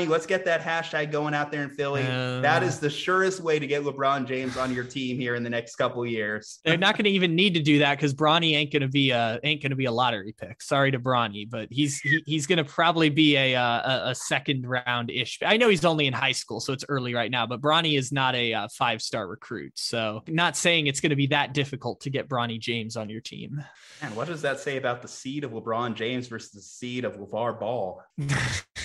Let's get that hashtag going out there in Philly. That is the surest way to get LeBron James on your team here in the next couple of years. They're not going to even need to do that because Bronny ain't going to be a lottery pick. Sorry to Bronny, but he's going to probably be a second round ish. I know he's only in high school, so it's early right now. But Bronny is not a 5-star recruit, so not saying it's going to be that difficult to get Bronny James on your team. Man, what does that say about the seed of LeBron James versus the seed of LeVar Ball?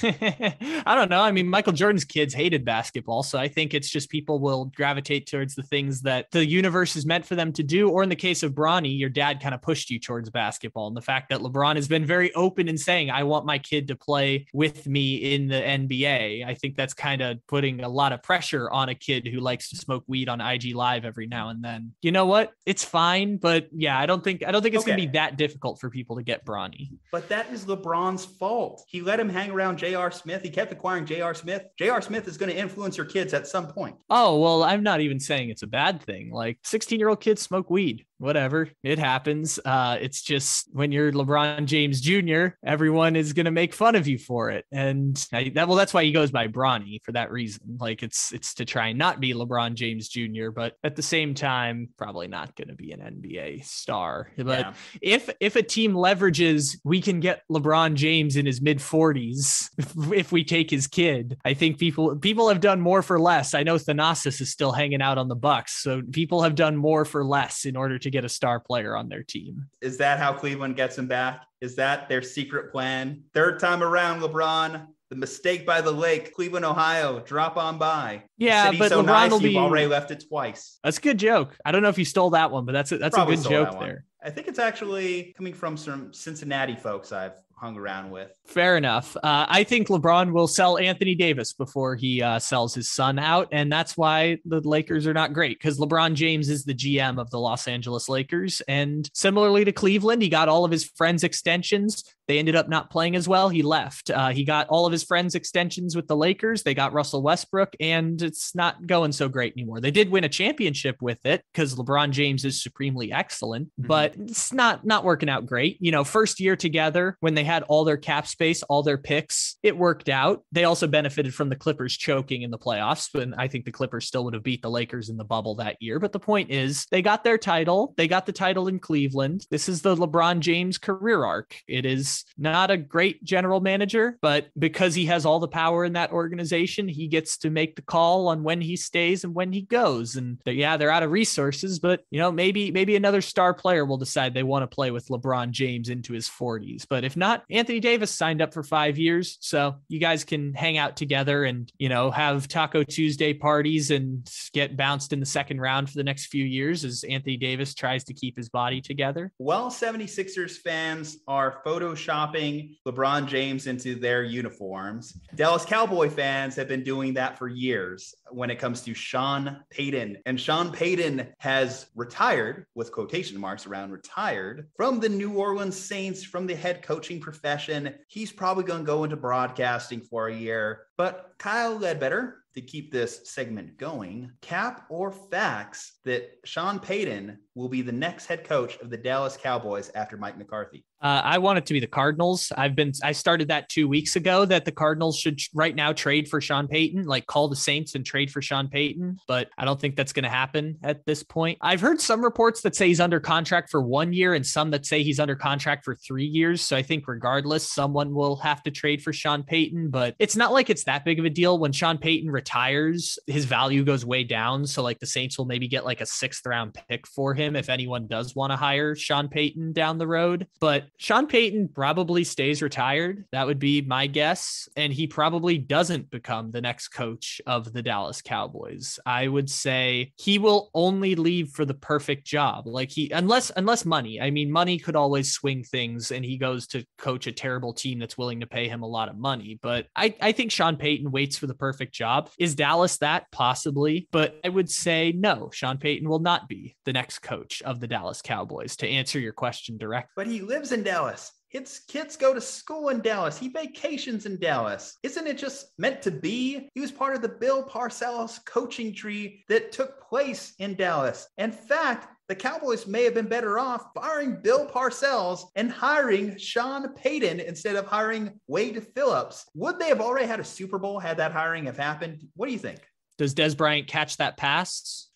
I don't know. I mean, Michael Jordan's kids hated basketball, so I think it's just people will gravitate towards the things that the universe is meant for them to do. Or in the case of Bronny, your dad kind of pushed you towards basketball. And the fact that LeBron has been very open in saying, I want my kid to play with me in the NBA. I think that's kind of putting a lot of pressure on a kid who likes to smoke weed on IG Live every now and then. You know what? It's fine. But yeah, I don't think it's going to be that difficult for people to get Bronny. But that is LeBron's fault. He let him hang around J.R. Smith. He kept acquiring J.R. Smith. J.R. Smith is going to influence your kids at some point. Oh, well, I'm not even saying it's a bad thing. Like 16-year-old kids smoke weed. Whatever. It happens. It's just when you're LeBron James Jr., everyone is going to make fun of you for it. And that's why he goes by Bronny for that reason. Like it's to try and not be LeBron James Jr., but at the same time, probably not going to be an NBA star. But if a team leverages, we can get LeBron James in his mid 40s if we take his kid. I think people have done more for less. I know Thanasis is still hanging out on the Bucks. So people have done more for less in order to get a star player on their team. Is that how Cleveland gets him back? Is that their secret plan? Third time around, LeBron, the mistake by the lake, Cleveland, Ohio, drop on by. Yeah, but so LeBron nice, will be. You've already left it twice. That's a good joke. I don't know if you stole that one, but that's a good joke there. I think it's actually coming from some Cincinnati folks I've hung around with. Fair enough. I think LeBron will sell Anthony Davis before he sells his son out. And that's why the Lakers are not great, because LeBron James is the GM of the Los Angeles Lakers. And similarly to Cleveland, he got all of his friends' extensions. They ended up not playing as well. He left. He got all of his friends' extensions with the Lakers. They got Russell Westbrook, and it's not going so great anymore. They did win a championship with it because LeBron James is supremely excellent, but it's not working out great. You know, first year together when they had all their cap space, all their picks, it worked out. They also benefited from the Clippers choking in the playoffs, and I think the Clippers still would have beat the Lakers in the bubble that year. But the point is, they got their title. They got the title in Cleveland. This is the LeBron James career arc. It is is not a great general manager, but because he has all the power in that organization, he gets to make the call on when he stays and when he goes. And they're out of resources, but maybe another star player will decide they want to play with LeBron James into his 40s. But if not, Anthony Davis signed up for 5 years. So you guys can hang out together and, have Taco Tuesday parties and get bounced in the second round for the next few years as Anthony Davis tries to keep his body together. Well, 76ers fans are photoshopping LeBron James into their uniforms. Dallas Cowboy fans have been doing that for years when it comes to Sean Payton. And Sean Payton has retired, with quotation marks around retired, from the New Orleans Saints, from the head coaching profession. He's probably going to go into broadcasting for a year. But Kyle Ledbetter, to keep this segment going, cap or facts that Sean Payton will be the next head coach of the Dallas Cowboys after Mike McCarthy? I want it to be the Cardinals. I started that 2 weeks ago that the Cardinals should right now trade for Sean Payton, like call the Saints and trade for Sean Payton. But I don't think that's going to happen at this point. I've heard some reports that say he's under contract for 1 year and some that say he's under contract for 3 years. So I think regardless, someone will have to trade for Sean Payton, but it's not like it's that big of a deal. When Sean Payton retires, his value goes way down. So like the Saints will maybe get like a 6th round pick for him if anyone does want to hire Sean Payton down the road. But Sean Payton probably stays retired. That would be my guess. And he probably doesn't become the next coach of the Dallas Cowboys. I would say he will only leave for the perfect job. Like unless money. I mean, money could always swing things and he goes to coach a terrible team that's willing to pay him a lot of money. But I think Sean Payton waits for the perfect job. Is Dallas that? Possibly. But I would say no, Sean Payton will not be the next coach of the Dallas Cowboys, to answer your question directly. But he lives in Dallas. His kids go to school in Dallas. He vacations in Dallas. Isn't it just meant to be? He was part of the Bill Parcells coaching tree that took place in Dallas. In fact, the Cowboys may have been better off firing Bill Parcells and hiring Sean Payton instead of hiring Wade Phillips. Would they have already had a Super Bowl had that hiring have happened? What do you think? Does Des Bryant catch that pass?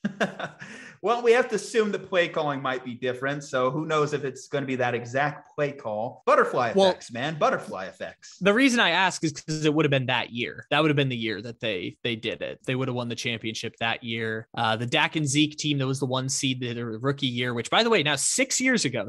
Well, we have to assume the play calling might be different. So who knows if it's going to be that exact play call. Butterfly effects, man. Butterfly effects. The reason I ask is because it would have been that year. That would have been the year that they did it. They would have won the championship that year. The Dak and Zeke team that was the 1 seed, the rookie year, which, by the way, now 6 years ago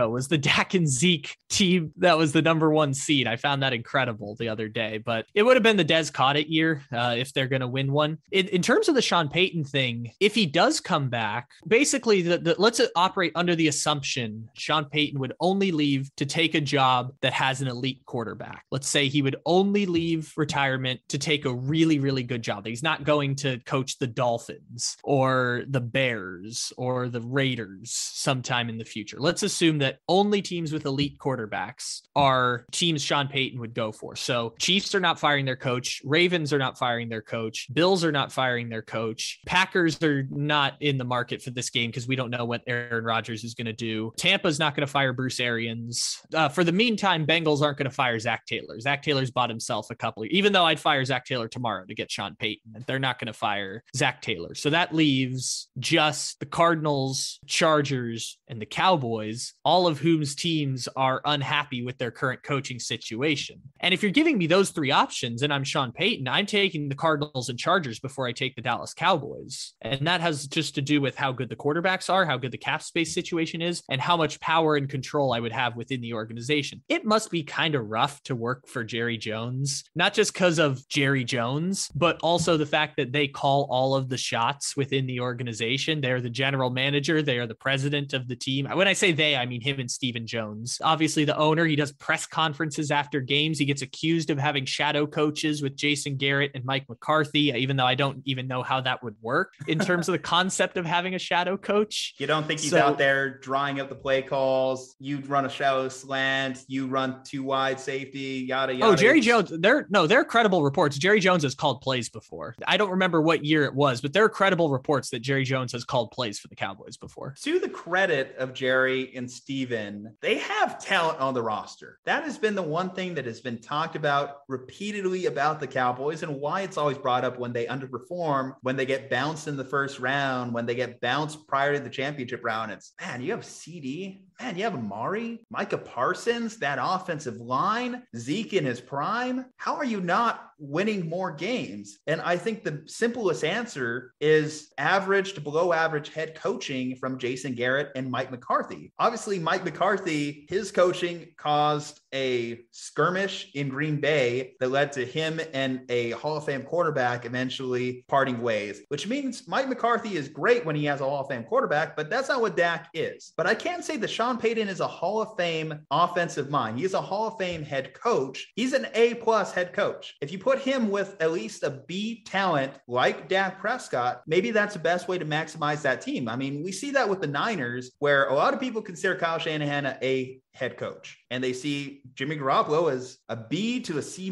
was the Dak and Zeke team that was the number 1 seed. I found that incredible the other day. But it would have been the Des Cauditt year if they're going to win one. In terms of the Sean Payton thing, if he does come back, basically let's operate under the assumption Sean Payton would only leave to take a job that has an elite quarterback. Let's say he would only leave retirement to take a really, really good job. He's not going to coach the Dolphins or the Bears or the Raiders sometime in the future. Let's assume that only teams with elite quarterbacks are teams Sean Payton would go for. So Chiefs are not firing their coach. Ravens are not firing their coach. Bills are not firing their coach. Packers are not in the market for this game because we don't know what Aaron Rodgers is going to do. Tampa's not going to fire Bruce Arians. For the meantime, Bengals aren't going to fire Zach Taylor. Zach Taylor's bought himself even though I'd fire Zach Taylor tomorrow to get Sean Payton, they're not going to fire Zach Taylor. So that leaves just the Cardinals, Chargers, and the Cowboys, all of whose teams are unhappy with their current coaching situation. And if you're giving me those 3 options and I'm Sean Payton, I'm taking the Cardinals and Chargers before I take the Dallas Cowboys. And that has just to do with how good the quarterbacks are, how good the cap space situation is, and how much power and control I would have within the organization. It must be kind of rough to work for Jerry Jones, not just because of Jerry Jones, but also the fact that they call all of the shots within the organization. They're the general manager. They are the president of the team. When I say they, I mean him and Stephen Jones. Obviously, the owner, he does press conferences after games. He gets accused of having shadow coaches with Jason Garrett and Mike McCarthy, even though I don't even know how that would work in terms of the concept of having a shadow coach. You don't think he's out there drawing up the play calls? You run a shallow slant, you run 2 wide safety, yada, yada. Oh, Jerry Jones. They're credible reports. Jerry Jones has called plays before. I don't remember what year it was, but there are credible reports that Jerry Jones has called plays for the Cowboys before. To the credit of Jerry and Steven, they have talent on the roster. That has been the one thing that has been talked about repeatedly about the Cowboys and why it's always brought up when they underperform, when they get bounced in the first round, when they get bounced prior to the championship round. It's, man, you have CD. man, you have Amari, Micah Parsons, that offensive line, Zeke in his prime. How are you not winning more games? And I think the simplest answer is average to below average head coaching from Jason Garrett and Mike McCarthy. Obviously, Mike McCarthy, his coaching caused a skirmish in Green Bay that led to him and a Hall of Fame quarterback eventually parting ways, which means Mike McCarthy is great when he has a Hall of Fame quarterback, but that's not what Dak is. But I can say that Sean Payton is a Hall of Fame offensive mind. He is a Hall of Fame head coach. He's an A+ head coach. If you put him with at least a B talent like Dak Prescott, maybe that's the best way to maximize that team. I mean, we see that with the Niners, where a lot of people consider Kyle Shanahan a head coach, and they see Jimmy Garoppolo as a B to a C-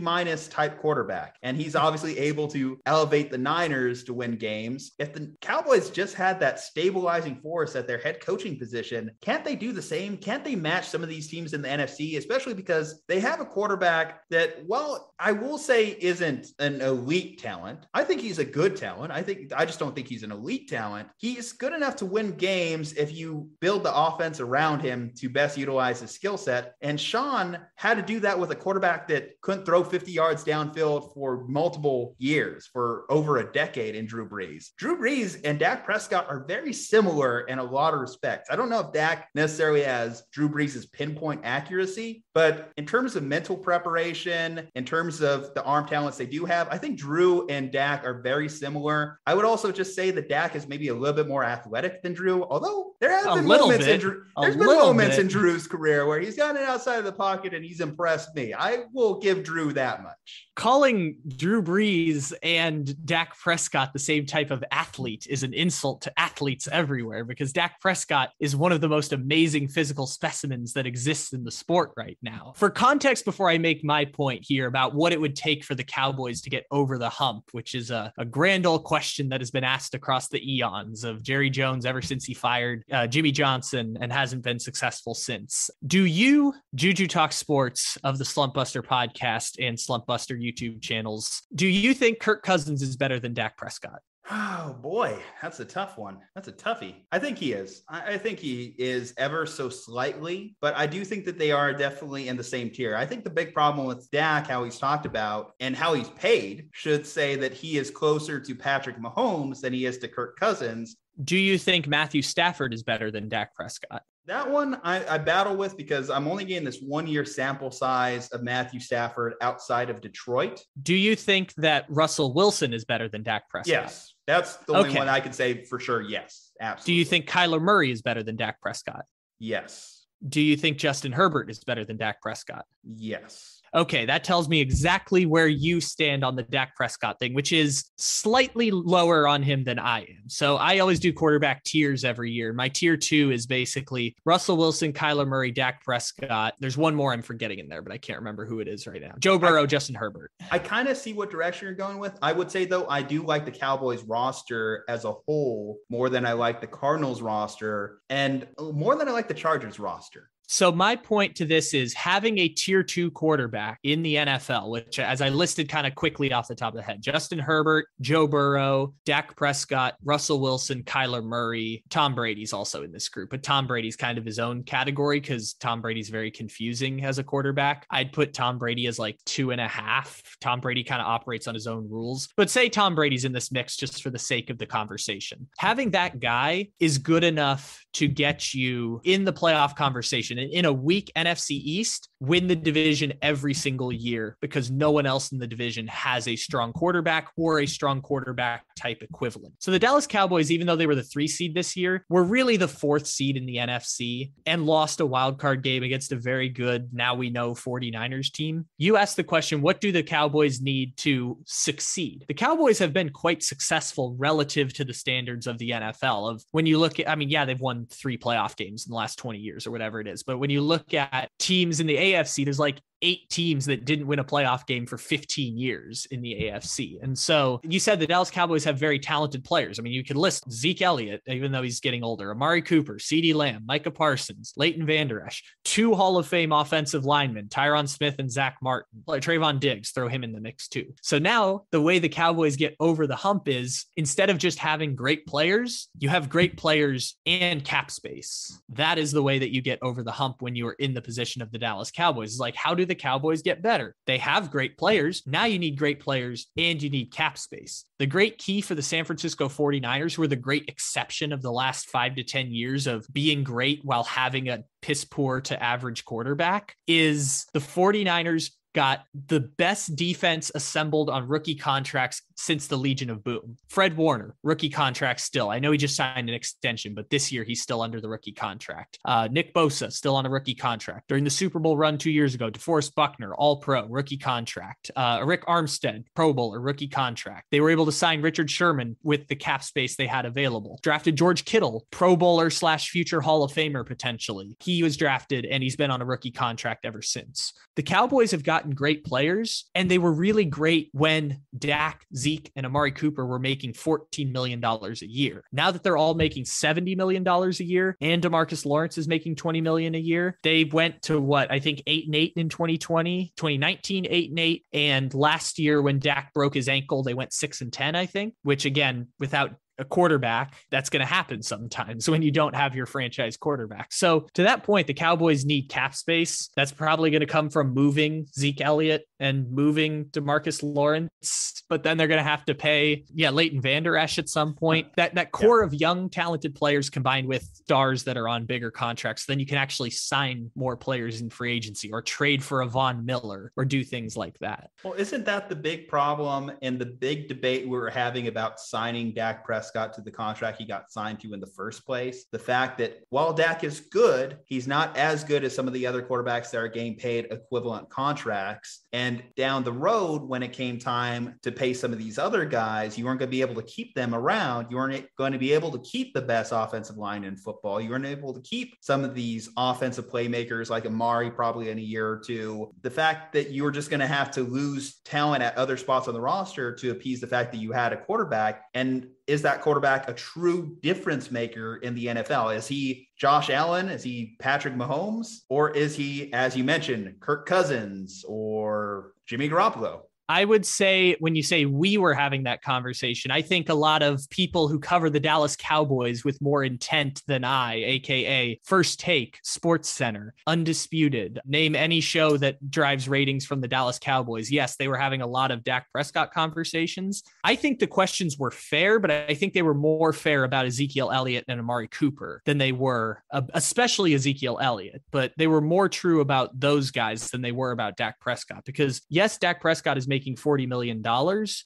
type quarterback. And he's obviously able to elevate the Niners to win games. If the Cowboys just had that stabilizing force at their head coaching position, can't they do the same? Can't they match some of these teams in the NFC, especially because they have a quarterback that, well, I will say isn't an elite talent. I think he's a good talent. I just don't think he's an elite talent. He's good enough to win games if you build the offense around him to best utilize his skill set. And Sean had to do that with a quarterback that couldn't throw 50 yards downfield for multiple years, for over a decade in Drew Brees. Drew Brees and Dak Prescott are very similar in a lot of respects. I don't know if Dak necessarily has Drew Brees' pinpoint accuracy, but in terms of mental preparation, in terms of the arm talents they do have, I think Drew and Dak are very similar. I would also just say that Dak is maybe a little bit more athletic than Drew, although there have been moments in Drew's career where he's gotten outside of the pocket and he's impressed me. I will give Drew that much. Calling Drew Brees and Dak Prescott the same type of athlete is an insult to athletes everywhere, because Dak Prescott is one of the most amazing physical specimens that exists in the sport right now. For context, before I make my point here about what it would take for the Cowboys to get over the hump, which is a grand old question that has been asked across the eons of Jerry Jones ever since he fired Jimmy Johnson and hasn't been successful since. Do you, Juju Talk Sports of the Slump Buster podcast and Slump Buster YouTube channels, do you think Kirk Cousins is better than Dak Prescott? Oh boy, that's a tough one. That's a toughie. I think he is. I think he is ever so slightly, but I do think that they are definitely in the same tier. I think the big problem with Dak, how he's talked about and how he's paid, should say that he is closer to Patrick Mahomes than he is to Kirk Cousins. Do you think Matthew Stafford is better than Dak Prescott? That one I battle with, because I'm only getting this 1 year sample size of Matthew Stafford outside of Detroit. Do you think that Russell Wilson is better than Dak Prescott? Yes. That's the only one I can say for sure. Yes, absolutely. Do you think Kyler Murray is better than Dak Prescott? Yes. Do you think Justin Herbert is better than Dak Prescott? Yes. Okay, that tells me exactly where you stand on the Dak Prescott thing, which is slightly lower on him than I am. So I always do quarterback tiers every year. My tier 2 is basically Russell Wilson, Kyler Murray, Dak Prescott. There's one more I'm forgetting in there, but I can't remember who it is right now. Joe Burrow, Justin Herbert. I kind of see what direction you're going with. I would say, though, I do like the Cowboys roster as a whole more than I like the Cardinals roster and more than I like the Chargers roster. So my point to this is having a tier 2 quarterback in the NFL, which, as I listed kind of quickly off the top of the head, Justin Herbert, Joe Burrow, Dak Prescott, Russell Wilson, Kyler Murray, Tom Brady's also in this group, but Tom Brady's kind of his own category because Tom Brady's very confusing as a quarterback. I'd put Tom Brady as like 2.5. Tom Brady kind of operates on his own rules, but say Tom Brady's in this mix just for the sake of the conversation. Having that guy is good enough to get you in the playoff conversation. In a weak NFC East, win the division every single year because no one else in the division has a strong quarterback or a strong quarterback type equivalent. So the Dallas Cowboys, even though they were the 3 seed this year, were really the 4th seed in the NFC and lost a wild card game against a very good, now we know, 49ers team. You asked the question, what do the Cowboys need to succeed? The Cowboys have been quite successful relative to the standards of the NFL. Of when you look at, I mean, yeah, they've won 3 playoff games in the last 20 years or whatever it is. But when you look at teams in the AFC, there's like 8 teams that didn't win a playoff game for 15 years in the AFC. And so you said the Dallas Cowboys have very talented players. I mean, you could list Zeke Elliott, even though he's getting older, Amari Cooper, CeeDee Lamb, Micah Parsons, Leighton Vander Esch, 2 Hall of Fame offensive linemen, Tyron Smith and Zach Martin, like Trayvon Diggs, throw him in the mix too. So now the way the Cowboys get over the hump is instead of just having great players, you have great players and cap space. That is the way that you get over the hump when you are in the position of the Dallas Cowboys. It's like, how do the Cowboys get better? They have great players. Now you need great players and you need cap space. The great key for the San Francisco 49ers, who are the great exception of the last 5 to 10 years of being great while having a piss poor to average quarterback, is the 49ers got the best defense assembled on rookie contracts since the Legion of Boom. Fred Warner, rookie contract still. I know he just signed an extension, but this year he's still under the rookie contract. Nick Bosa, still on a rookie contract. During the Super Bowl run 2 years ago, DeForest Buckner, All-Pro, rookie contract. Rick Armstead, Pro Bowler, rookie contract. They were able to sign Richard Sherman with the cap space they had available. Drafted George Kittle, Pro Bowler / future Hall of Famer potentially. He was drafted and he's been on a rookie contract ever since. The Cowboys have gotten great players, and they were really great when Dak, Zeke, and Amari Cooper were making $14 million a year. Now that they're all making $70 million a year, and DeMarcus Lawrence is making $20 million a year, they went to 8-8 in 2020, 2019, 8-8. And last year when Dak broke his ankle, they went 6-10, I think, which again, without a quarterback, that's going to happen sometimes when you don't have your franchise quarterback. So to that point, the Cowboys need cap space. That's probably going to come from moving Zeke Elliott and moving DeMarcus Lawrence, but then they're going to have to pay, Leighton Vander Esch at some point. That core of young, talented players combined with stars that are on bigger contracts, then you can actually sign more players in free agency or trade for a Von Miller or do things like that. Well, isn't that the big problem and the big debate we were having about signing Dak Prescott to the contract he got signed to in the first place? The fact that while Dak is good, he's not as good as some of the other quarterbacks that are getting paid equivalent contracts. And down the road, when it came time to pay some of these other guys, you weren't going to be able to keep them around. You weren't going to be able to keep the best offensive line in football. You weren't able to keep some of these offensive playmakers like Amari probably in a year or two. The fact that you were just going to have to lose talent at other spots on the roster to appease the fact that you had a quarterback. And is that quarterback a true difference maker in the NFL? Is he Josh Allen? Is he Patrick Mahomes? Or is he, as you mentioned, Kirk Cousins or Jimmy Garoppolo? I would say when you say we were having that conversation, I think a lot of people who cover the Dallas Cowboys with more intent than I, aka First Take, Sports Center, Undisputed, name any show that drives ratings from the Dallas Cowboys. Yes, they were having a lot of Dak Prescott conversations. I think the questions were fair, but I think they were more fair about Ezekiel Elliott and Amari Cooper than they were, especially Ezekiel Elliott, but they were more true about those guys than they were about Dak Prescott, because yes, Dak Prescott is making $40 million,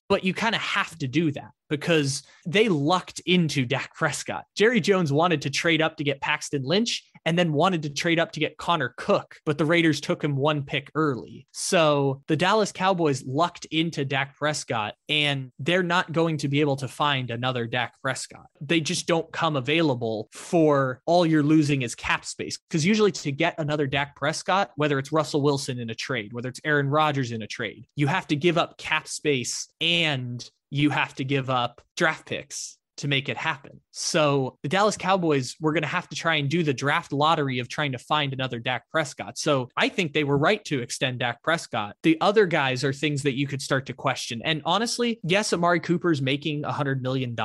but you kind of have to do that because they lucked into Dak Prescott. Jerry Jones wanted to trade up to get Paxton Lynch and then wanted to trade up to get Connor Cook, but the Raiders took him 1 pick early. So the Dallas Cowboys lucked into Dak Prescott, and they're not going to be able to find another Dak Prescott. They just don't come available. For all you're losing is cap space, because usually to get another Dak Prescott, whether it's Russell Wilson in a trade, whether it's Aaron Rodgers in a trade, you have to give up cap space and you have to give up draft picks to make it happen. So the Dallas Cowboys were going to have to try and do the draft lottery of trying to find another Dak Prescott. So I think they were right to extend Dak Prescott. The other guys are things that you could start to question. And honestly, yes, Amari Cooper's making $100 million.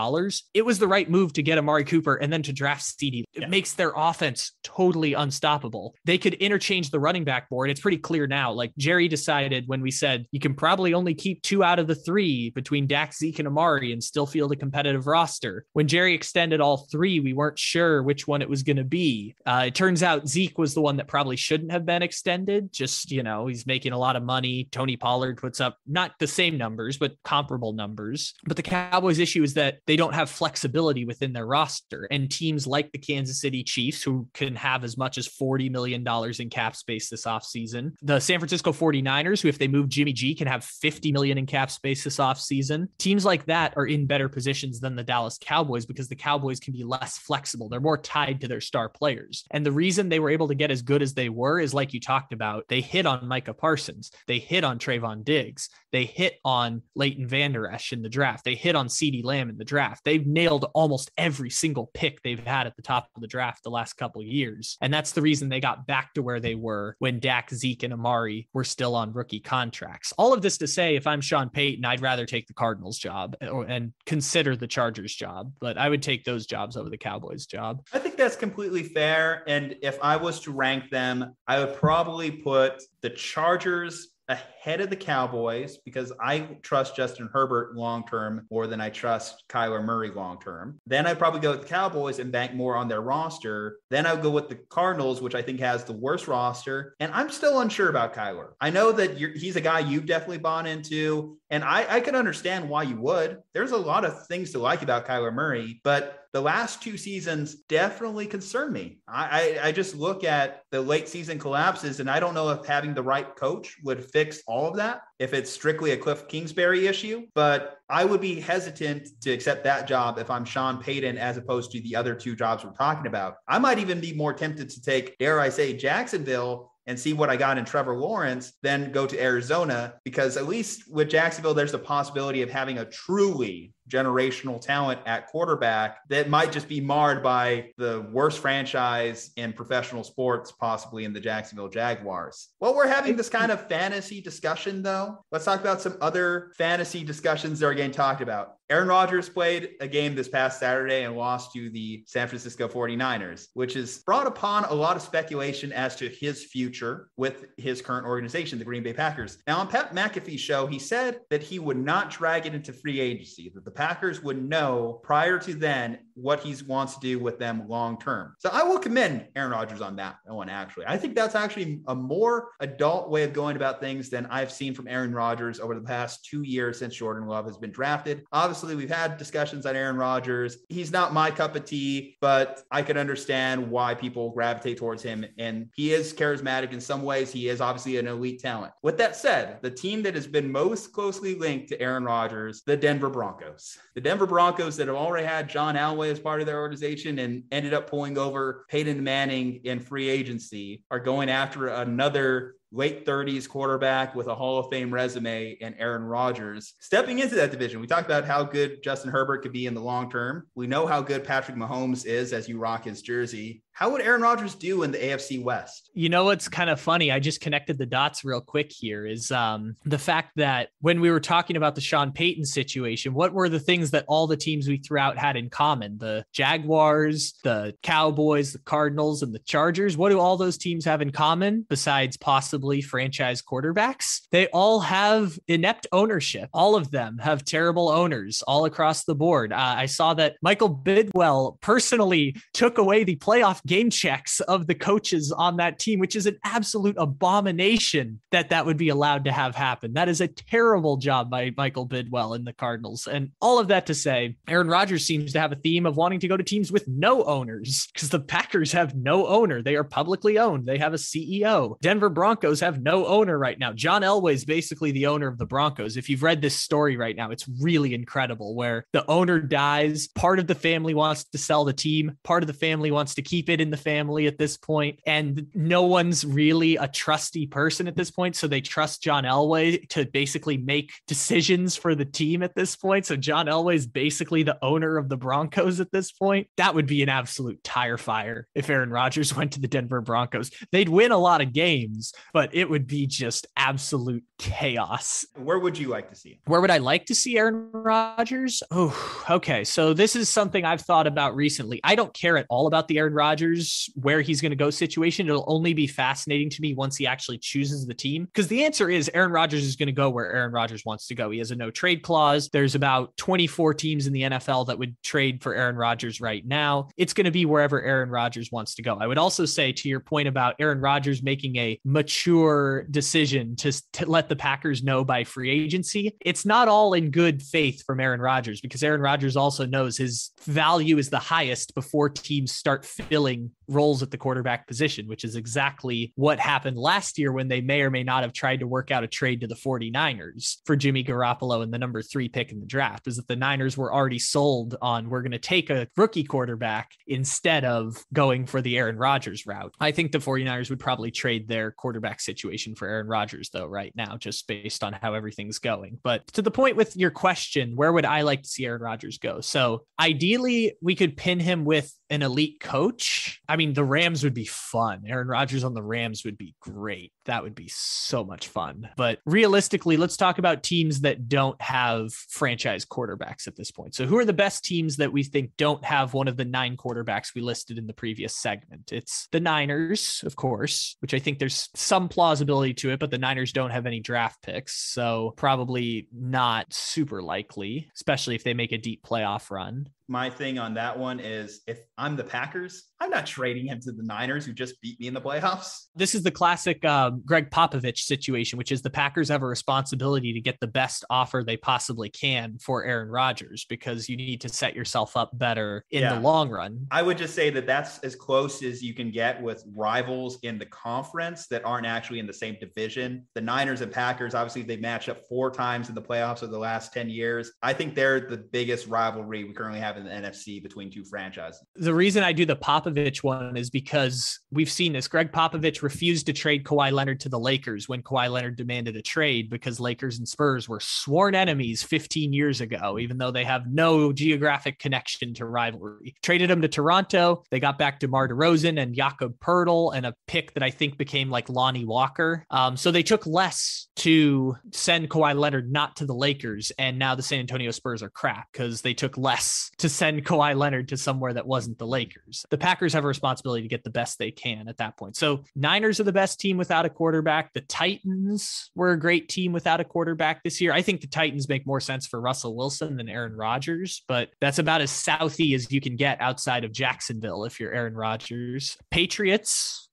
It was the right move to get Amari Cooper and then to draft CeeDee. It makes their offense totally unstoppable. They could interchange the running back board. It's pretty clear now. Like Jerry decided when we said you can probably only keep 2 out of the 3 between Dak, Zeke, and Amari and still field a competitive roster. When Jerry extended all 3, we weren't sure which one it was going to be. It turns out Zeke was the one that probably shouldn't have been extended. Just, he's making a lot of money. Tony Pollard puts up not the same numbers, but comparable numbers. But the Cowboys' issue is that they don't have flexibility within their roster. And teams like the Kansas Kansas City Chiefs, who can have as much as $40 million in cap space this offseason. The San Francisco 49ers, who if they move Jimmy G can have $50 million in cap space this offseason. Teams like that are in better positions than the Dallas Cowboys because the Cowboys can be less flexible. They're more tied to their star players. And the reason they were able to get as good as they were is, like you talked about, they hit on Micah Parsons. They hit on Trayvon Diggs. They hit on Leighton Vander Esch in the draft. They hit on CeeDee Lamb in the draft. They've nailed almost every single pick they've had at the top of the draft the last couple of years. And that's the reason they got back to where they were when Dak, Zeke, and Amari were still on rookie contracts. All of this to say, if I'm Sean Payton, I'd rather take the Cardinals job and consider the Chargers job, but I would take those jobs over the Cowboys job. I think that's completely fair. And if I was to rank them, I would probably put the Chargers ahead of the Cowboys because I trust Justin Herbert long-term more than I trust Kyler Murray long-term. Then I'd probably go with the Cowboys and bank more on their roster. Then I would go with the Cardinals, which I think has the worst roster. And I'm still unsure about Kyler. I know that he's a guy you've definitely bought into, and I can understand why you would. There's a lot of things to like about Kyler Murray, but the last 2 seasons definitely concern me. I just look at the late season collapses, and I don't know if having the right coach would fix all of that, if it's strictly a Cliff Kingsbury issue. But I would be hesitant to accept that job if I'm Sean Payton, as opposed to the other 2 jobs we're talking about. I might even be more tempted to take, dare I say, Jacksonville and see what I got in Trevor Lawrence, then go to Arizona, because at least with Jacksonville, there's the possibility of having a truly generational talent at quarterback that might just be marred by the worst franchise in professional sports, possibly in the Jacksonville Jaguars. Well, we're having this kind of fantasy discussion, though. Let's talk about some other fantasy discussions that are getting talked about. Aaron Rodgers played a game this past Saturday and lost to the San Francisco 49ers, which has brought upon a lot of speculation as to his future with his current organization, the Green Bay Packers. Now, on Pat McAfee's show, he said that he would not drag it into free agency, that the Packers would know prior to then what he wants to do with them long term. So I will commend Aaron Rodgers on that one, actually. I think that's actually a more adult way of going about things than I've seen from Aaron Rodgers over the past 2 years since Jordan Love has been drafted. Obviously, we've had discussions on Aaron Rodgers. He's not my cup of tea, but I can understand why people gravitate towards him. And he is charismatic in some ways. He is obviously an elite talent. With that said, the team that has been most closely linked to Aaron Rodgers, the Denver Broncos. The Denver Broncos that have already had John Elway as part of their organization and ended up pulling over Peyton Manning in free agency are going after another late 30s quarterback with a Hall of Fame resume and Aaron Rodgers stepping into that division. We talked about how good Justin Herbert could be in the long term. We know how good Patrick Mahomes is as you rock his jersey. How would Aaron Rodgers do in the AFC West? You know, what's kind of funny, I just connected the dots real quick here, is the fact that when we were talking about the Sean Payton situation, what were the things that all the teams we threw out had in common? The Jaguars, the Cowboys, the Cardinals, and the Chargers. What do all those teams have in common besides possibly franchise quarterbacks? They all have inept ownership. All of them have terrible owners all across the board. I saw that Michael Bidwell personally took away the playoff game checks of the coaches on that team, which is an absolute abomination that would be allowed to have happen. That is a terrible job by Michael Bidwell and the Cardinals. And all of that to say, Aaron Rodgers seems to have a theme of wanting to go to teams with no owners, because the Packers have no owner. They are publicly owned. They have a CEO. Denver Broncos have no owner right now. John Elway is basically the owner of the Broncos. If you've read this story right now, it's really incredible, where the owner dies. Part of the family wants to sell the team. Part of the family wants to keep it in the family at this point, and no one's really a trusty person at this point, so they trust John Elway to basically make decisions for the team at this point. So John Elway is basically the owner of the Broncos at this point. That would be an absolute tire fire if Aaron Rodgers went to the Denver Broncos. They'd win a lot of games, but it would be just absolute chaos. Where would you like to see him? Where would I like to see Aaron Rodgers? Oh, okay. So this is something I've thought about recently. I don't care at all about the Aaron Rodgers Rodgers, where he's going to go situation. It'll only be fascinating to me once he actually chooses the team, because the answer is Aaron Rodgers is going to go where Aaron Rodgers wants to go. He has a no trade clause. There's about 24 teams in the NFL that would trade for Aaron Rodgers right now. It's going to be wherever Aaron Rodgers wants to go. I would also say, to your point about Aaron Rodgers making a mature decision to let the Packers know by free agency, it's not all in good faith from Aaron Rodgers, because Aaron Rodgers also knows his value is the highest before teams start filling roles at the quarterback position, which is exactly what happened last year when they may or may not have tried to work out a trade to the 49ers for Jimmy Garoppolo and the number 3 pick in the draft. Is that the Niners were already sold on, we're going to take a rookie quarterback instead of going for the Aaron Rodgers route. I think the 49ers would probably trade their quarterback situation for Aaron Rodgers though right now, just based on how everything's going. But to the point with your question, where would I like to see Aaron Rodgers go? So ideally we could pin him with an elite coach. I mean, the Rams would be fun. Aaron Rodgers on the Rams would be great. That would be so much fun. But realistically, let's talk about teams that don't have franchise quarterbacks at this point. So who are the best teams that we think don't have one of the 9 quarterbacks we listed in the previous segment? It's the Niners, of course, which I think there's some plausibility to it, but the Niners don't have any draft picks. So probably not super likely, especially if they make a deep playoff run. My thing on that one is, if I'm the Packers, I'm not trading him to the Niners who just beat me in the playoffs. This is the classic Greg Popovich situation, which is the Packers have a responsibility to get the best offer they possibly can for Aaron Rodgers, because you need to set yourself up better in the long run. I would just say that that's as close as you can get with rivals in the conference that aren't actually in the same division. The Niners and Packers, obviously, they match up 4 times in the playoffs over the last 10 years. I think they're the biggest rivalry we currently have in the NFC between 2 franchises. The reason I do the Popovich one is because we've seen this. Greg Popovich refused to trade Kawhi Leonard to the Lakers when Kawhi Leonard demanded a trade, because Lakers and Spurs were sworn enemies 15 years ago, even though they have no geographic connection to rivalry. Traded him to Toronto. They got back DeMar DeRozan and Jakob Poeltl and a pick that I think became like Lonnie Walker. So they took less to send Kawhi Leonard not to the Lakers, and now the San Antonio Spurs are crap because they took less to send Kawhi Leonard to somewhere that wasn't the Lakers. The Packers have a responsibility to get the best they can at that point. So Niners are the best team without a quarterback. The Titans were a great team without a quarterback this year. I think the Titans make more sense for Russell Wilson than Aaron Rodgers, but that's about as southy as you can get outside of Jacksonville if you're Aaron Rodgers. Patriots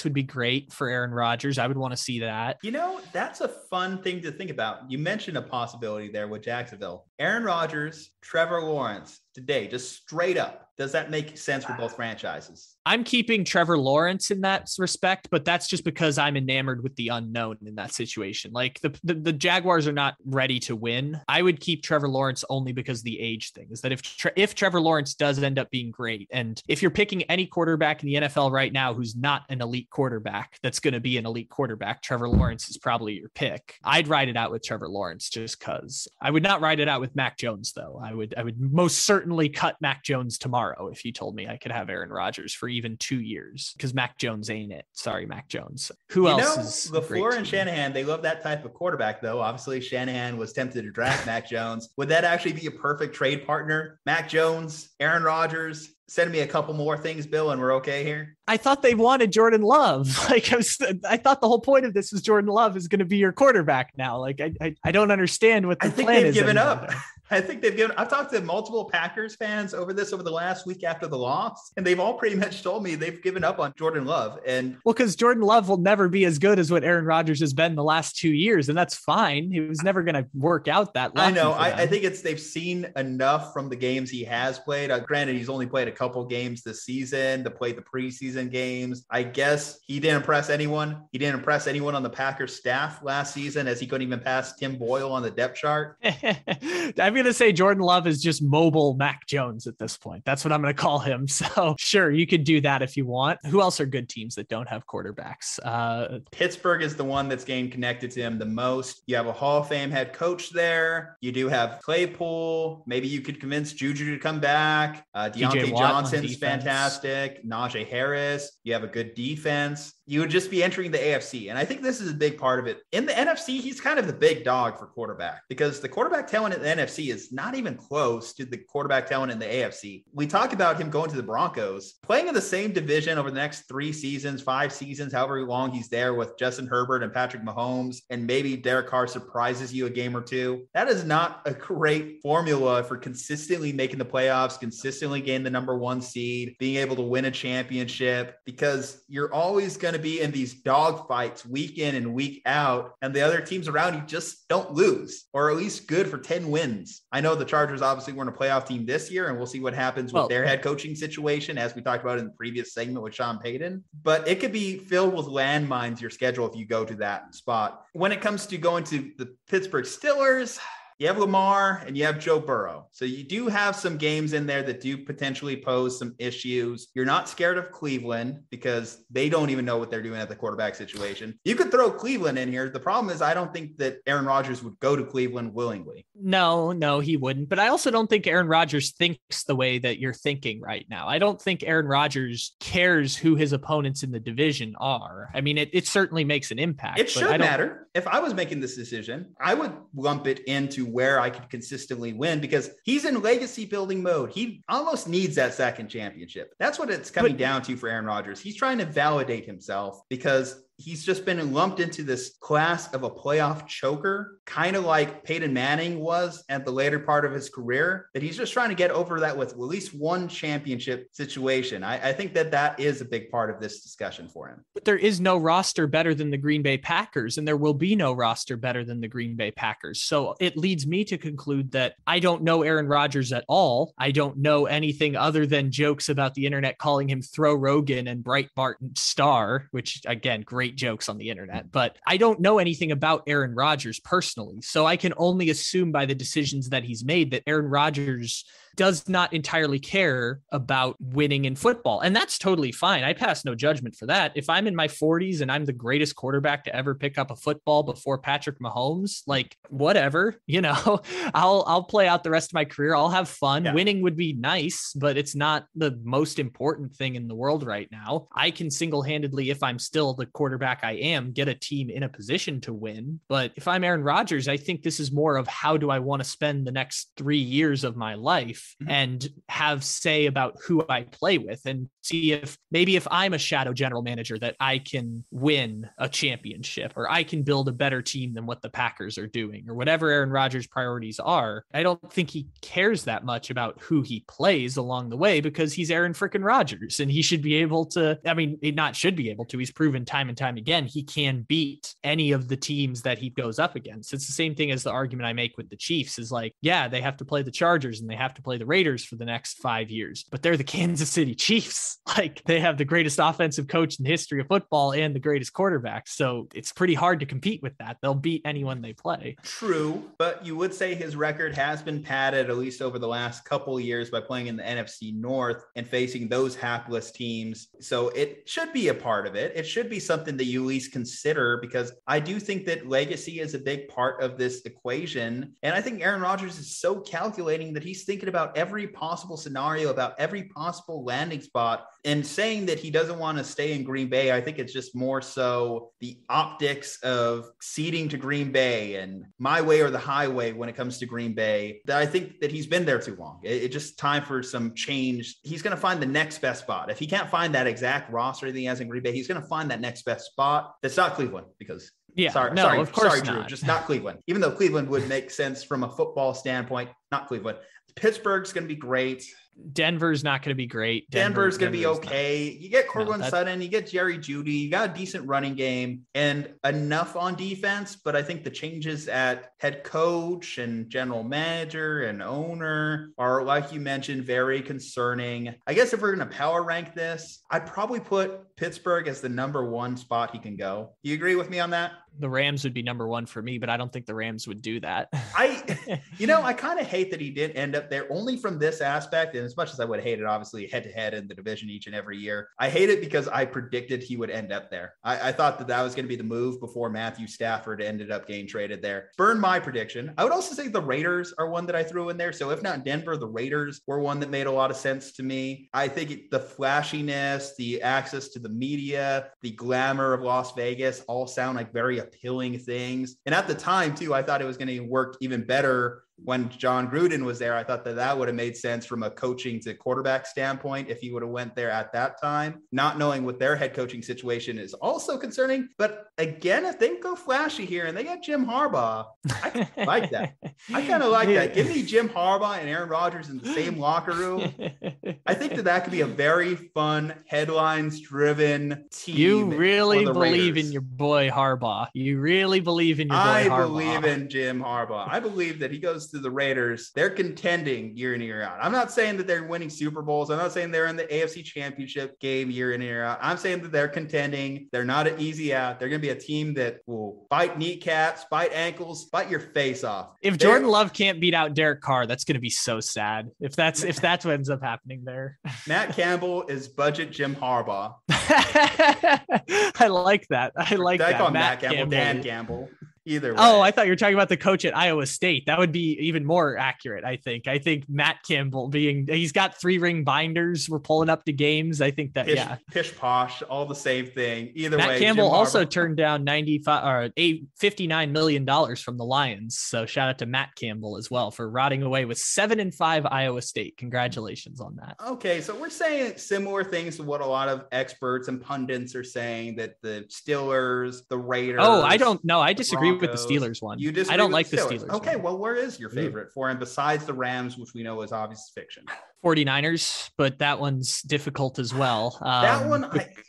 would be great for Aaron Rodgers. I would want to see that. You know, that's a fun thing to think about. You mentioned a possibility there with Jacksonville. Aaron Rodgers, Trevor Lawrence today, just straight up. Does that make sense for both franchises? I'm keeping Trevor Lawrence in that respect, but that's just because I'm enamored with the unknown in that situation. Like the Jaguars are not ready to win. I would keep Trevor Lawrence only because the age thing is that if Trevor Lawrence does end up being great, and if you're picking any quarterback in the NFL right now who's not an elite quarterback, that's going to be an elite quarterback, Trevor Lawrence is probably your pick. I'd ride it out with Trevor Lawrence just because. I would not ride it out with Mac Jones though. I would most certainly cut Mac Jones tomorrow if you told me I could have Aaron Rodgers for even 2 years, because Mac Jones ain't it. Sorry, Mac Jones. Who else is LaFleur and Shanahan? They love that type of quarterback, though. Obviously, Shanahan was tempted to draft Mac Jones. Would that actually be a perfect trade partner? Mac Jones, Aaron Rodgers. Send me a couple more things, Bill, and we're okay here. I thought they wanted Jordan Love. I thought the whole point of this was Jordan Love is going to be your quarterback now. Like, I don't understand what the plan is. I think they've given up. I've talked to multiple Packers fans over the last week after the loss, and they've all pretty much told me they've given up on Jordan Love. And because Jordan Love will never be as good as what Aaron Rodgers has been the last 2 years, and that's fine. He was never going to work out that long. I know. I think they've seen enough from the games he has played. Granted, he's only played a couple games this season to play the preseason games. I guess he didn't impress anyone. He didn't impress anyone on the Packers staff last season, as he couldn't even pass Tim Boyle on the depth chart. I'm going to say Jordan Love is just mobile Mac Jones at this point. That's what I'm going to call him. So sure, you could do that if you want. Who else are good teams that don't have quarterbacks? Pittsburgh is the one that's getting connected to him the most. You have a Hall of Fame head coach there. You do have Claypool. Maybe you could convince Juju to come back. Deontay Johnson's fantastic. Najee Harris. You have a good defense. You would just be entering the AFC. And I think this is a big part of it. In the NFC, he's kind of the big dog for quarterback, because the quarterback talent in the NFC NFC is not even close to the quarterback talent in the AFC. We talk about him going to the Broncos, playing in the same division over the next 3 seasons, 5 seasons, however long he's there with Justin Herbert and Patrick Mahomes, and maybe Derek Carr surprises you a game or two. That is not a great formula for consistently making the playoffs, consistently getting the number 1 seed, being able to win a championship, because you're always going to be in these dog fights week in and week out, and the other teams around you just don't lose, or at least good for 10 wins. I know the Chargers obviously weren't a playoff team this year, and we'll see what happens with their head coaching situation, as we talked about in the previous segment with Sean Payton, but it could be filled with landmines, your schedule, if you go to that spot. When it comes to going to the Pittsburgh Steelers, you have Lamar and you have Joe Burrow. So you do have some games in there that do potentially pose some issues. You're not scared of Cleveland because they don't even know what they're doing at the quarterback situation. You could throw Cleveland in here. The problem is I don't think that Aaron Rodgers would go to Cleveland willingly. No, he wouldn't. But I also don't think Aaron Rodgers thinks the way that you're thinking right now. I don't think Aaron Rodgers cares who his opponents in the division are. I mean, it certainly makes an impact. It should matter. If I was making this decision, I would lump it into where I could consistently win, because he's in legacy building mode. He almost needs that second championship. That's what it's coming down to for Aaron Rodgers. He's trying to validate himself because he's just been lumped into this class of a playoff choker, kind of like Peyton Manning was at the later part of his career, that he's just trying to get over that with at least one championship situation. I think that is a big part of this discussion for him. But there is no roster better than the Green Bay Packers, and there will be no roster better than the Green Bay Packers. So it leads me to conclude that I don't know Aaron Rodgers at all. I don't know anything other than jokes about the internet calling him Throw Rogan and Breitbart Star, which again, great jokes on the internet, but I don't know anything about Aaron Rodgers personally. So I can only assume by the decisions that he's made that Aaron Rodgers does not entirely care about winning in football. And that's totally fine. I pass no judgment for that. If I'm in my 40s and I'm the greatest quarterback to ever pick up a football before Patrick Mahomes, like whatever, I'll play out the rest of my career. I'll have fun. Yeah. Winning would be nice, but it's not the most important thing in the world right now. I can single-handedly, if I'm still the quarterback I am, get a team in a position to win. But if I'm Aaron Rodgers, I think this is more of how do I want to spend the next 3 years of my life and have say about who I play with, and see if I'm a shadow general manager that I can win a championship, or I can build a better team than what the Packers are doing, or whatever Aaron Rodgers' priorities are. I don't think he cares that much about who he plays along the way, because he's Aaron frickin' Rodgers, and he should be able to, he's proven time and time again, he can beat any of the teams that he goes up against. It's the same thing as the argument I make with the Chiefs is like, yeah, they have to play the Chargers and they have to play the Raiders for the next 5 years, but they're the Kansas City Chiefs. Like, they have the greatest offensive coach in the history of football and the greatest quarterback. So it's pretty hard to compete with that. They'll beat anyone they play. True, but you would say his record has been padded, at least over the last couple of years, by playing in the NFC North and facing those hapless teams. So it should be a part of it. It should be something that you at least consider, because I do think that legacy is a big part of this equation. And I think Aaron Rodgers is so calculating that he's thinking about every possible scenario, about every possible landing spot, and saying that he doesn't want to stay in Green Bay. I think it's just more so the optics of ceding to Green Bay and my way or the highway when it comes to Green Bay, that I think that he's been there too long. It's just time for some change. He's going to find the next best spot. If he can't find that exact roster that he has in Green Bay, he's going to find that next best spot. That's not Cleveland, because sorry, Drew, just not Cleveland. Even though Cleveland would make sense from a football standpoint, not Cleveland. Pittsburgh's going to be great. Denver's not going to be great. Denver's going to be okay. You get Cortland Sutton, you get Jerry Jeudy, you got a decent running game and enough on defense. But I think the changes at head coach and general manager and owner are, like you mentioned, very concerning. I guess if we're going to power rank this, I'd probably put Pittsburgh as the number 1 spot he can go. You agree with me on that? The Rams would be number 1 for me, but I don't think the Rams would do that. I kind of hate that he did end up there, only from this aspect. And as much as I would hate it, obviously head to head in the division each and every year, I hate it because I predicted he would end up there. I thought that was going to be the move before Matthew Stafford ended up getting traded there. Burned my prediction. I would also say the Raiders are one that I threw in there. So if not Denver, the Raiders were one that made a lot of sense to me. I think the flashiness, the access to the media, the glamour of Las Vegas all sound like very appealing things. And at the time too, I thought it was going to work even better when John Gruden was there, I thought that would have made sense from a coaching to quarterback standpoint if he would have went there at that time. Not knowing what their head coaching situation is also concerning. But again, if they go flashy here and they got Jim Harbaugh, I like that. I kind of like that. Give me Jim Harbaugh and Aaron Rodgers in the same locker room. I think that could be a very fun, headlines-driven team. You really believe in your boy Harbaugh. You really believe in your boy Harbaugh. I believe in Jim Harbaugh. I believe that he goes to the Raiders. They're contending year in, year out. I'm not saying that they're winning Super Bowls. I'm not saying they're in the AFC Championship game year in, year out. I'm saying that they're contending. They're not an easy out. They're going to be a team that will bite kneecaps, bite ankles, bite your face off. If Jordan Love can't beat out Derek Carr, that's going to be so sad. If that's what ends up happening there. Matt Campbell is budget Jim Harbaugh. I like that. I like that. I call Matt Campbell Dan Campbell. Either way. Oh, I thought you were talking about the coach at Iowa State. That would be even more accurate, I think. I think Matt Campbell he's got 3-ring binders. We're pulling up to games. I think that, Pish posh, all the same thing. Either way. Matt Campbell also turned down $59 million from the Lions. So shout out to Matt Campbell as well for rotting away with 7-5 Iowa State. Congratulations on that. Okay. So we're saying similar things to what a lot of experts and pundits are saying, that the Steelers, the Raiders. Oh, I don't know. I disagree with the Steelers one. You disagree? I don't like the Steelers. Okay, well, where is your favorite for him besides the Rams, which we know is obvious fiction? 49ers, but that one's difficult as well. That one,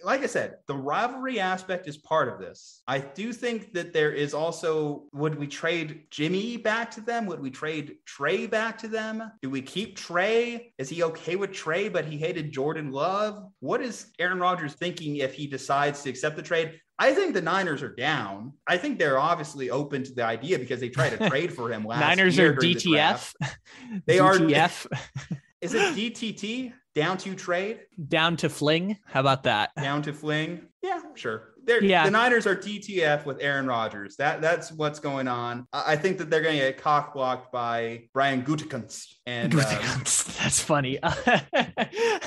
like I said, the rivalry aspect is part of this. I do think that there is also, would we trade Jimmy back to them? Would we trade Trey back to them? Do we keep Trey? Is he okay with Trey, but he hated Jordan Love? What is Aaron Rodgers thinking if he decides to accept the trade? I think the Niners are down. I think they're obviously open to the idea because they tried to trade for him last Niners year. Niners are DTF. They DTF. Is it DTT? Down to trade? Down to fling? How about that? Down to fling? Yeah, sure. The Niners are DTF with Aaron Rodgers. That's what's going on. I think that they're going to get cock blocked by Brian Gutekunst. And that's funny.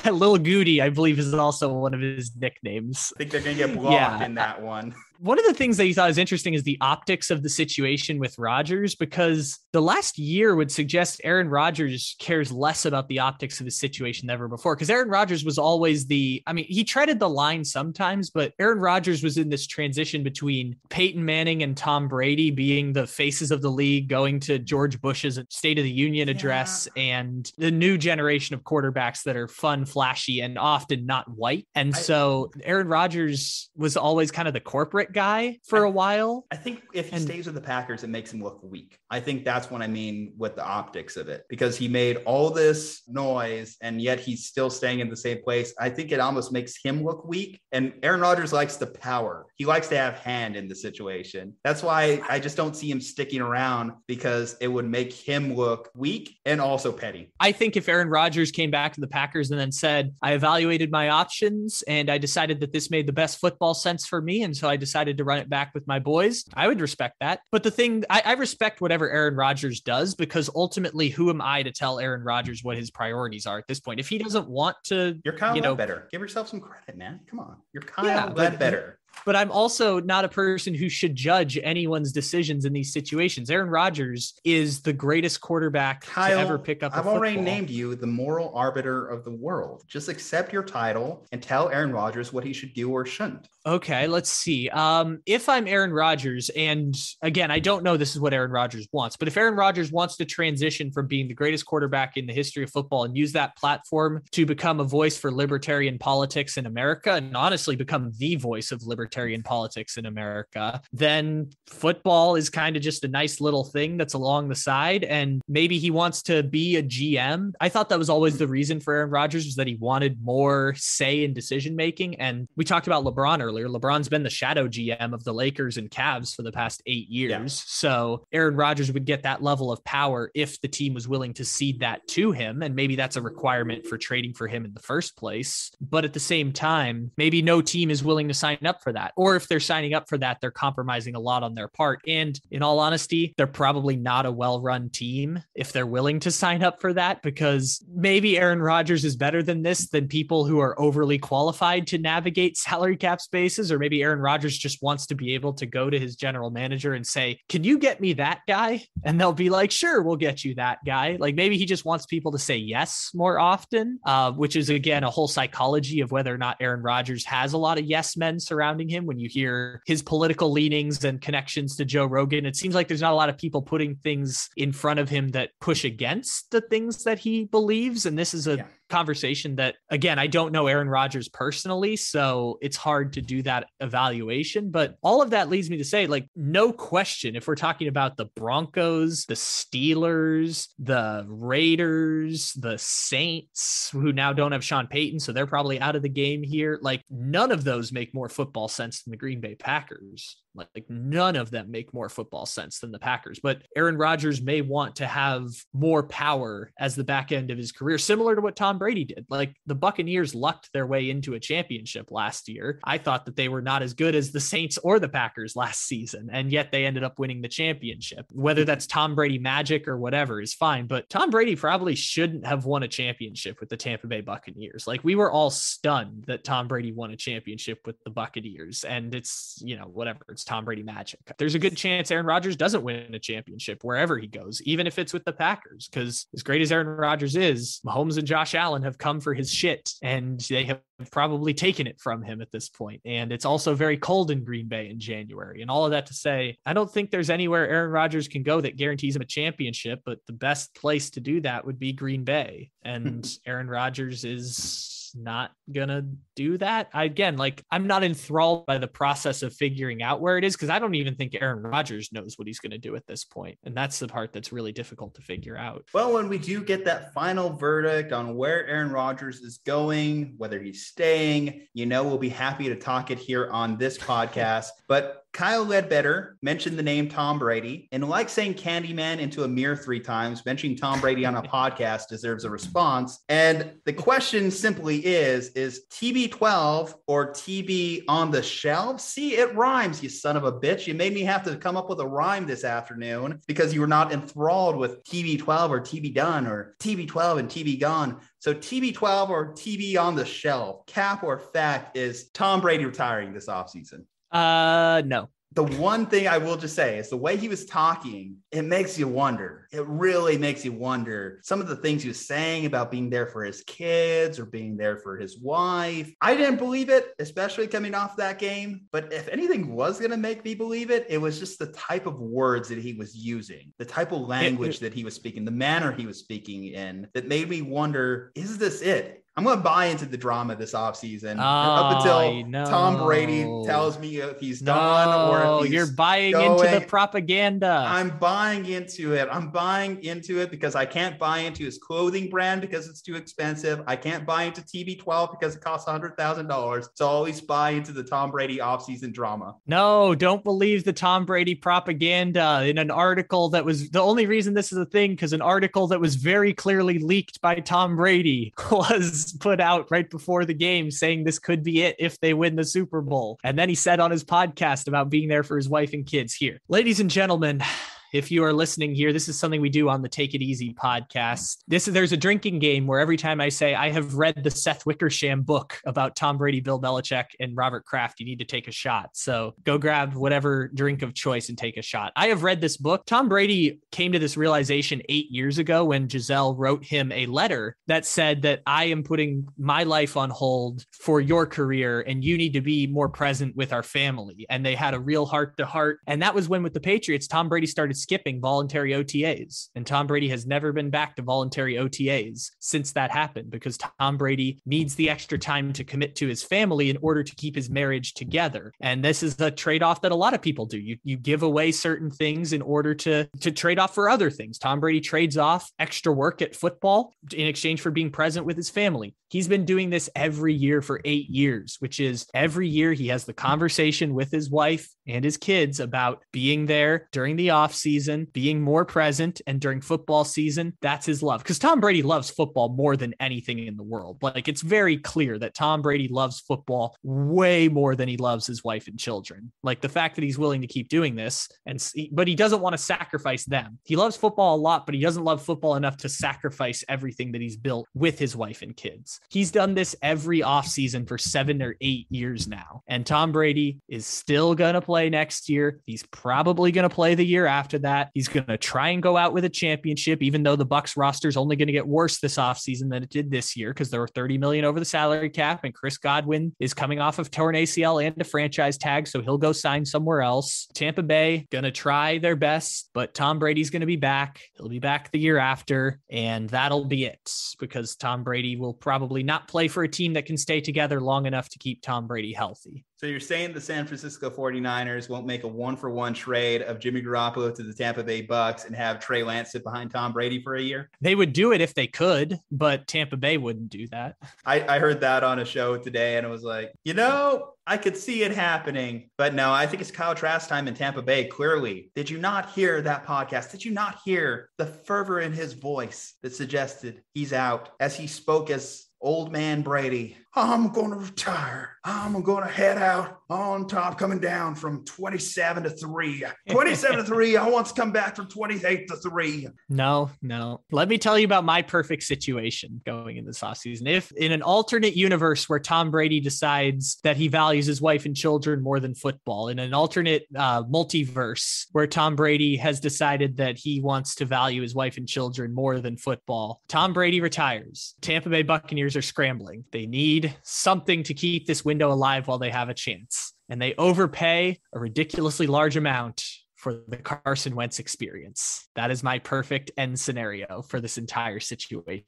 Lil Goody, I believe, is also one of his nicknames. I think they're going to get blocked in that one. One of the things that you thought was interesting is the optics of the situation with Rodgers, because the last year would suggest Aaron Rodgers cares less about the optics of his situation than ever before. Because Aaron Rodgers was always he treaded the line sometimes, but Aaron Rodgers was in this transition between Peyton Manning and Tom Brady being the faces of the league, going to George Bush's State of the Union address, and the new generation of quarterbacks that are fun, flashy, and often not white. And so Aaron Rodgers was always kind of the corporate guy for a while. I think if he stays with the Packers, it makes him look weak. I think that's what I mean with the optics of it, because he made all this noise and yet he's still staying in the same place. I think it almost makes him look weak. And Aaron Rodgers likes the power. He likes to have hand in the situation. That's why I just don't see him sticking around, because it would make him look weak and also petty. I think if Aaron Rodgers came back to the Packers and then said, I evaluated my options and I decided that this made the best football sense for me, and so I decided to run it back with my boys, I would respect that. But the thing, I respect whatever Aaron Rodgers does, because ultimately, who am I to tell Aaron Rodgers what his priorities are at this point? If he doesn't want to, you're Kyle Ledbetter. Give yourself some credit, man. Come on. You're Kyle Ledbetter. But I'm also not a person who should judge anyone's decisions in these situations. Aaron Rodgers is the greatest quarterback to ever pick up a football. I've already named you the moral arbiter of the world. Just accept your title and tell Aaron Rodgers what he should do or shouldn't. Okay, let's see. If I'm Aaron Rodgers, and again, I don't know this is what Aaron Rodgers wants, but if Aaron Rodgers wants to transition from being the greatest quarterback in the history of football and use that platform to become a voice for libertarian politics in America, and honestly become the voice of libertarian politics in America, then football is kind of just a nice little thing that's along the side. And maybe he wants to be a GM. I thought that was always the reason for Aaron Rodgers, was that he wanted more say in decision making. And we talked about LeBron earlier. LeBron's been the shadow GM of the Lakers and Cavs for the past 8 years. Yeah. So Aaron Rodgers would get that level of power if the team was willing to cede that to him. And maybe that's a requirement for trading for him in the first place. But at the same time, maybe no team is willing to sign up for for that. Or if they're signing up for that, they're compromising a lot on their part. And in all honesty, they're probably not a well-run team if they're willing to sign up for that, because maybe Aaron Rodgers is better than this, than people who are overly qualified to navigate salary cap spaces. Or maybe Aaron Rodgers just wants to be able to go to his general manager and say, can you get me that guy? And they'll be like, sure, we'll get you that guy. Like maybe he just wants people to say yes more often, which is again a whole psychology of whether or not Aaron Rodgers has a lot of yes men surrounding him. When you hear his political leanings and connections to Joe Rogan, it seems like there's not a lot of people putting things in front of him that push against the things that he believes. And this is a conversation that, again, I don't know Aaron Rodgers personally, so it's hard to do that evaluation. But all of that leads me to say, like, no question, if we're talking about the Broncos, the Steelers, the Raiders, the Saints, who now don't have Sean Payton, so they're probably out of the game here. Like, none of those make more football sense than the Green Bay Packers. Like none of them make more football sense than the Packers. But Aaron Rodgers may want to have more power as the back end of his career, similar to what Tom Brady did. Like the Buccaneers lucked their way into a championship last year. I thought that they were not as good as the Saints or the Packers last season, and yet they ended up winning the championship. Whether that's Tom Brady magic or whatever is fine, but Tom Brady probably shouldn't have won a championship with the Tampa Bay Buccaneers. Like we were all stunned that Tom Brady won a championship with the Buccaneers, and it's, you know, whatever, it's Tom Brady magic. There's a good chance Aaron Rodgers doesn't win a championship wherever he goes, even if it's with the Packers, because as great as Aaron Rodgers is, Mahomes and Josh Allen have come for his shit, and they have probably taken it from him at this point. And it's also very cold in Green Bay in January. And all of that to say, I don't think there's anywhere Aaron Rodgers can go that guarantees him a championship, but the best place to do that would be Green Bay. And Aaron Rodgers is not gonna do that. I'm not enthralled by the process of figuring out where it is, because I don't even think Aaron Rodgers knows what he's going to do at this point. And that's the part that's really difficult to figure out. Well, when we do get that final verdict on where Aaron Rodgers is going, whether he's staying, we'll be happy to talk it here on this podcast. But Kyle Ledbetter mentioned the name Tom Brady, and like saying Candyman into a mirror 3 times, mentioning Tom Brady on a podcast deserves a response. And the question simply is TB12 or TB on the shelf? See, it rhymes, you son of a bitch. You made me have to come up with a rhyme this afternoon because you were not enthralled with TB12 or TB done or TB12 and TB gone. So TB12 or TB on the shelf, cap or fact, is Tom Brady retiring this offseason? No. The one thing I will just say is the way he was talking, it makes you wonder. It really makes you wonder. Some of the things he was saying about being there for his kids or being there for his wife. I didn't believe it, especially coming off that game. But if anything was going to make me believe it, it was just the type of words that he was using, the type of language that he was speaking, the manner he was speaking in, that made me wonder, is this it? I'm going to buy into the drama this offseason up until Tom Brady tells me if he's done or if he's you're buying into the propaganda. I'm buying into it. I'm buying into it because I can't buy into his clothing brand because it's too expensive. I can't buy into TB12 because it costs $100,000. So I'll always buy into the Tom Brady offseason drama. No, don't believe the Tom Brady propaganda. In an article that was the only reason this is a thing, because an article that was very clearly leaked by Tom Brady was put out right before the game saying this could be it if they win the Super Bowl. And then he said on his podcast about being there for his wife and kids. Here, ladies and gentlemen, if you are listening here, this is something we do on the Take It Easy podcast. There's a drinking game where every time I say I have read the Seth Wickersham book about Tom Brady, Bill Belichick, and Robert Kraft, you need to take a shot. So go grab whatever drink of choice and take a shot. I have read this book. Tom Brady came to this realization 8 years ago when Giselle wrote him a letter that said that I am putting my life on hold for your career and you need to be more present with our family. And they had a real heart to heart. And that was when with the Patriots, Tom Brady started skipping voluntary OTAs. And Tom Brady has never been back to voluntary OTAs since that happened, because Tom Brady needs the extra time to commit to his family in order to keep his marriage together. And this is a trade-off that a lot of people do. You give away certain things in order to trade off for other things. Tom Brady trades off extra work at football in exchange for being present with his family. He's been doing this every year for 8 years, which is every year he has the conversation with his wife and his kids about being there during the offseason season, being more present, and during football season, that's his love. Because Tom Brady loves football more than anything in the world. Like, it's very clear that Tom Brady loves football way more than he loves his wife and children. Like, the fact that he's willing to keep doing this, but he doesn't want to sacrifice them. He loves football a lot, but he doesn't love football enough to sacrifice everything that he's built with his wife and kids. He's done this every offseason for 7 or 8 years now. And Tom Brady is still going to play next year. He's probably going to play the year after that. He's going to try and go out with a championship, even though the Bucs roster is only going to get worse this offseason than it did this year, because there were $30 million over the salary cap, and Chris Godwin is coming off of torn ACL and a franchise tag, so he'll go sign somewhere else. Tampa Bay going to try their best, but Tom Brady's going to be back. He'll be back the year after, and that'll be it, because Tom Brady will probably not play for a team that can stay together long enough to keep Tom Brady healthy. So you're saying the San Francisco 49ers won't make a 1-for-1 trade of Jimmy Garoppolo to the Tampa Bay Bucs and have Trey Lance sit behind Tom Brady for a year? They would do it if they could, but Tampa Bay wouldn't do that. I heard that on a show today, and it was like, I could see it happening, but no, I think it's Kyle Trask time in Tampa Bay. Clearly, did you not hear that podcast? Did you not hear the fervor in his voice that suggested he's out as he spoke as old man Brady? I'm going to retire. I'm going to head out on top, coming down from 27-3. 27-3. I want to come back from 28-3. No. Let me tell you about my perfect situation going in this offseason. If in an alternate universe where Tom Brady decides that he values his wife and children more than football, in an alternate multiverse where Tom Brady has decided that he wants to value his wife and children more than football, Tom Brady retires. Tampa Bay Buccaneers are scrambling. They need something to keep this window alive while they have a chance. And they overpay a ridiculously large amount for the Carson Wentz experience. That is my perfect end scenario for this entire situation.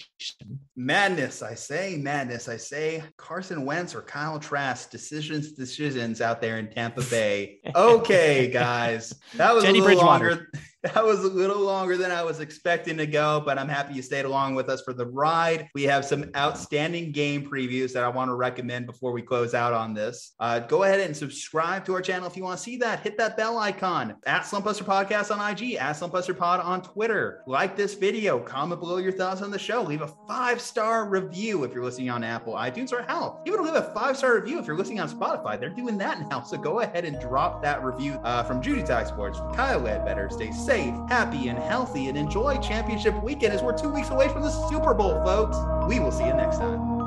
Madness, I say. Carson Wentz or Kyle Trask, decisions out there in Tampa Bay. Okay, guys, that was Teddy a little Bridgewater. longer. That was a little longer than I was expecting to go, but I'm happy you stayed along with us for the ride. We have some outstanding game previews that I want to recommend before we close out on this. Go ahead and subscribe to our channel if you want to see that. Hit that bell icon. At Slumpbuster Podcast on IG, at Slumpbuster Pod on Twitter. Like this video. Comment below your thoughts on the show. Leave a 5-star review if you're listening on Apple, iTunes, or hell, even leave a 5-star review if you're listening on Spotify. They're doing that now, so go ahead and drop that review. From Judy Tag Sports, Kyle Ledbetter, stay safe, happy, and healthy, and enjoy championship weekend as we're 2 weeks away from the Super Bowl, folks. We will see you next time.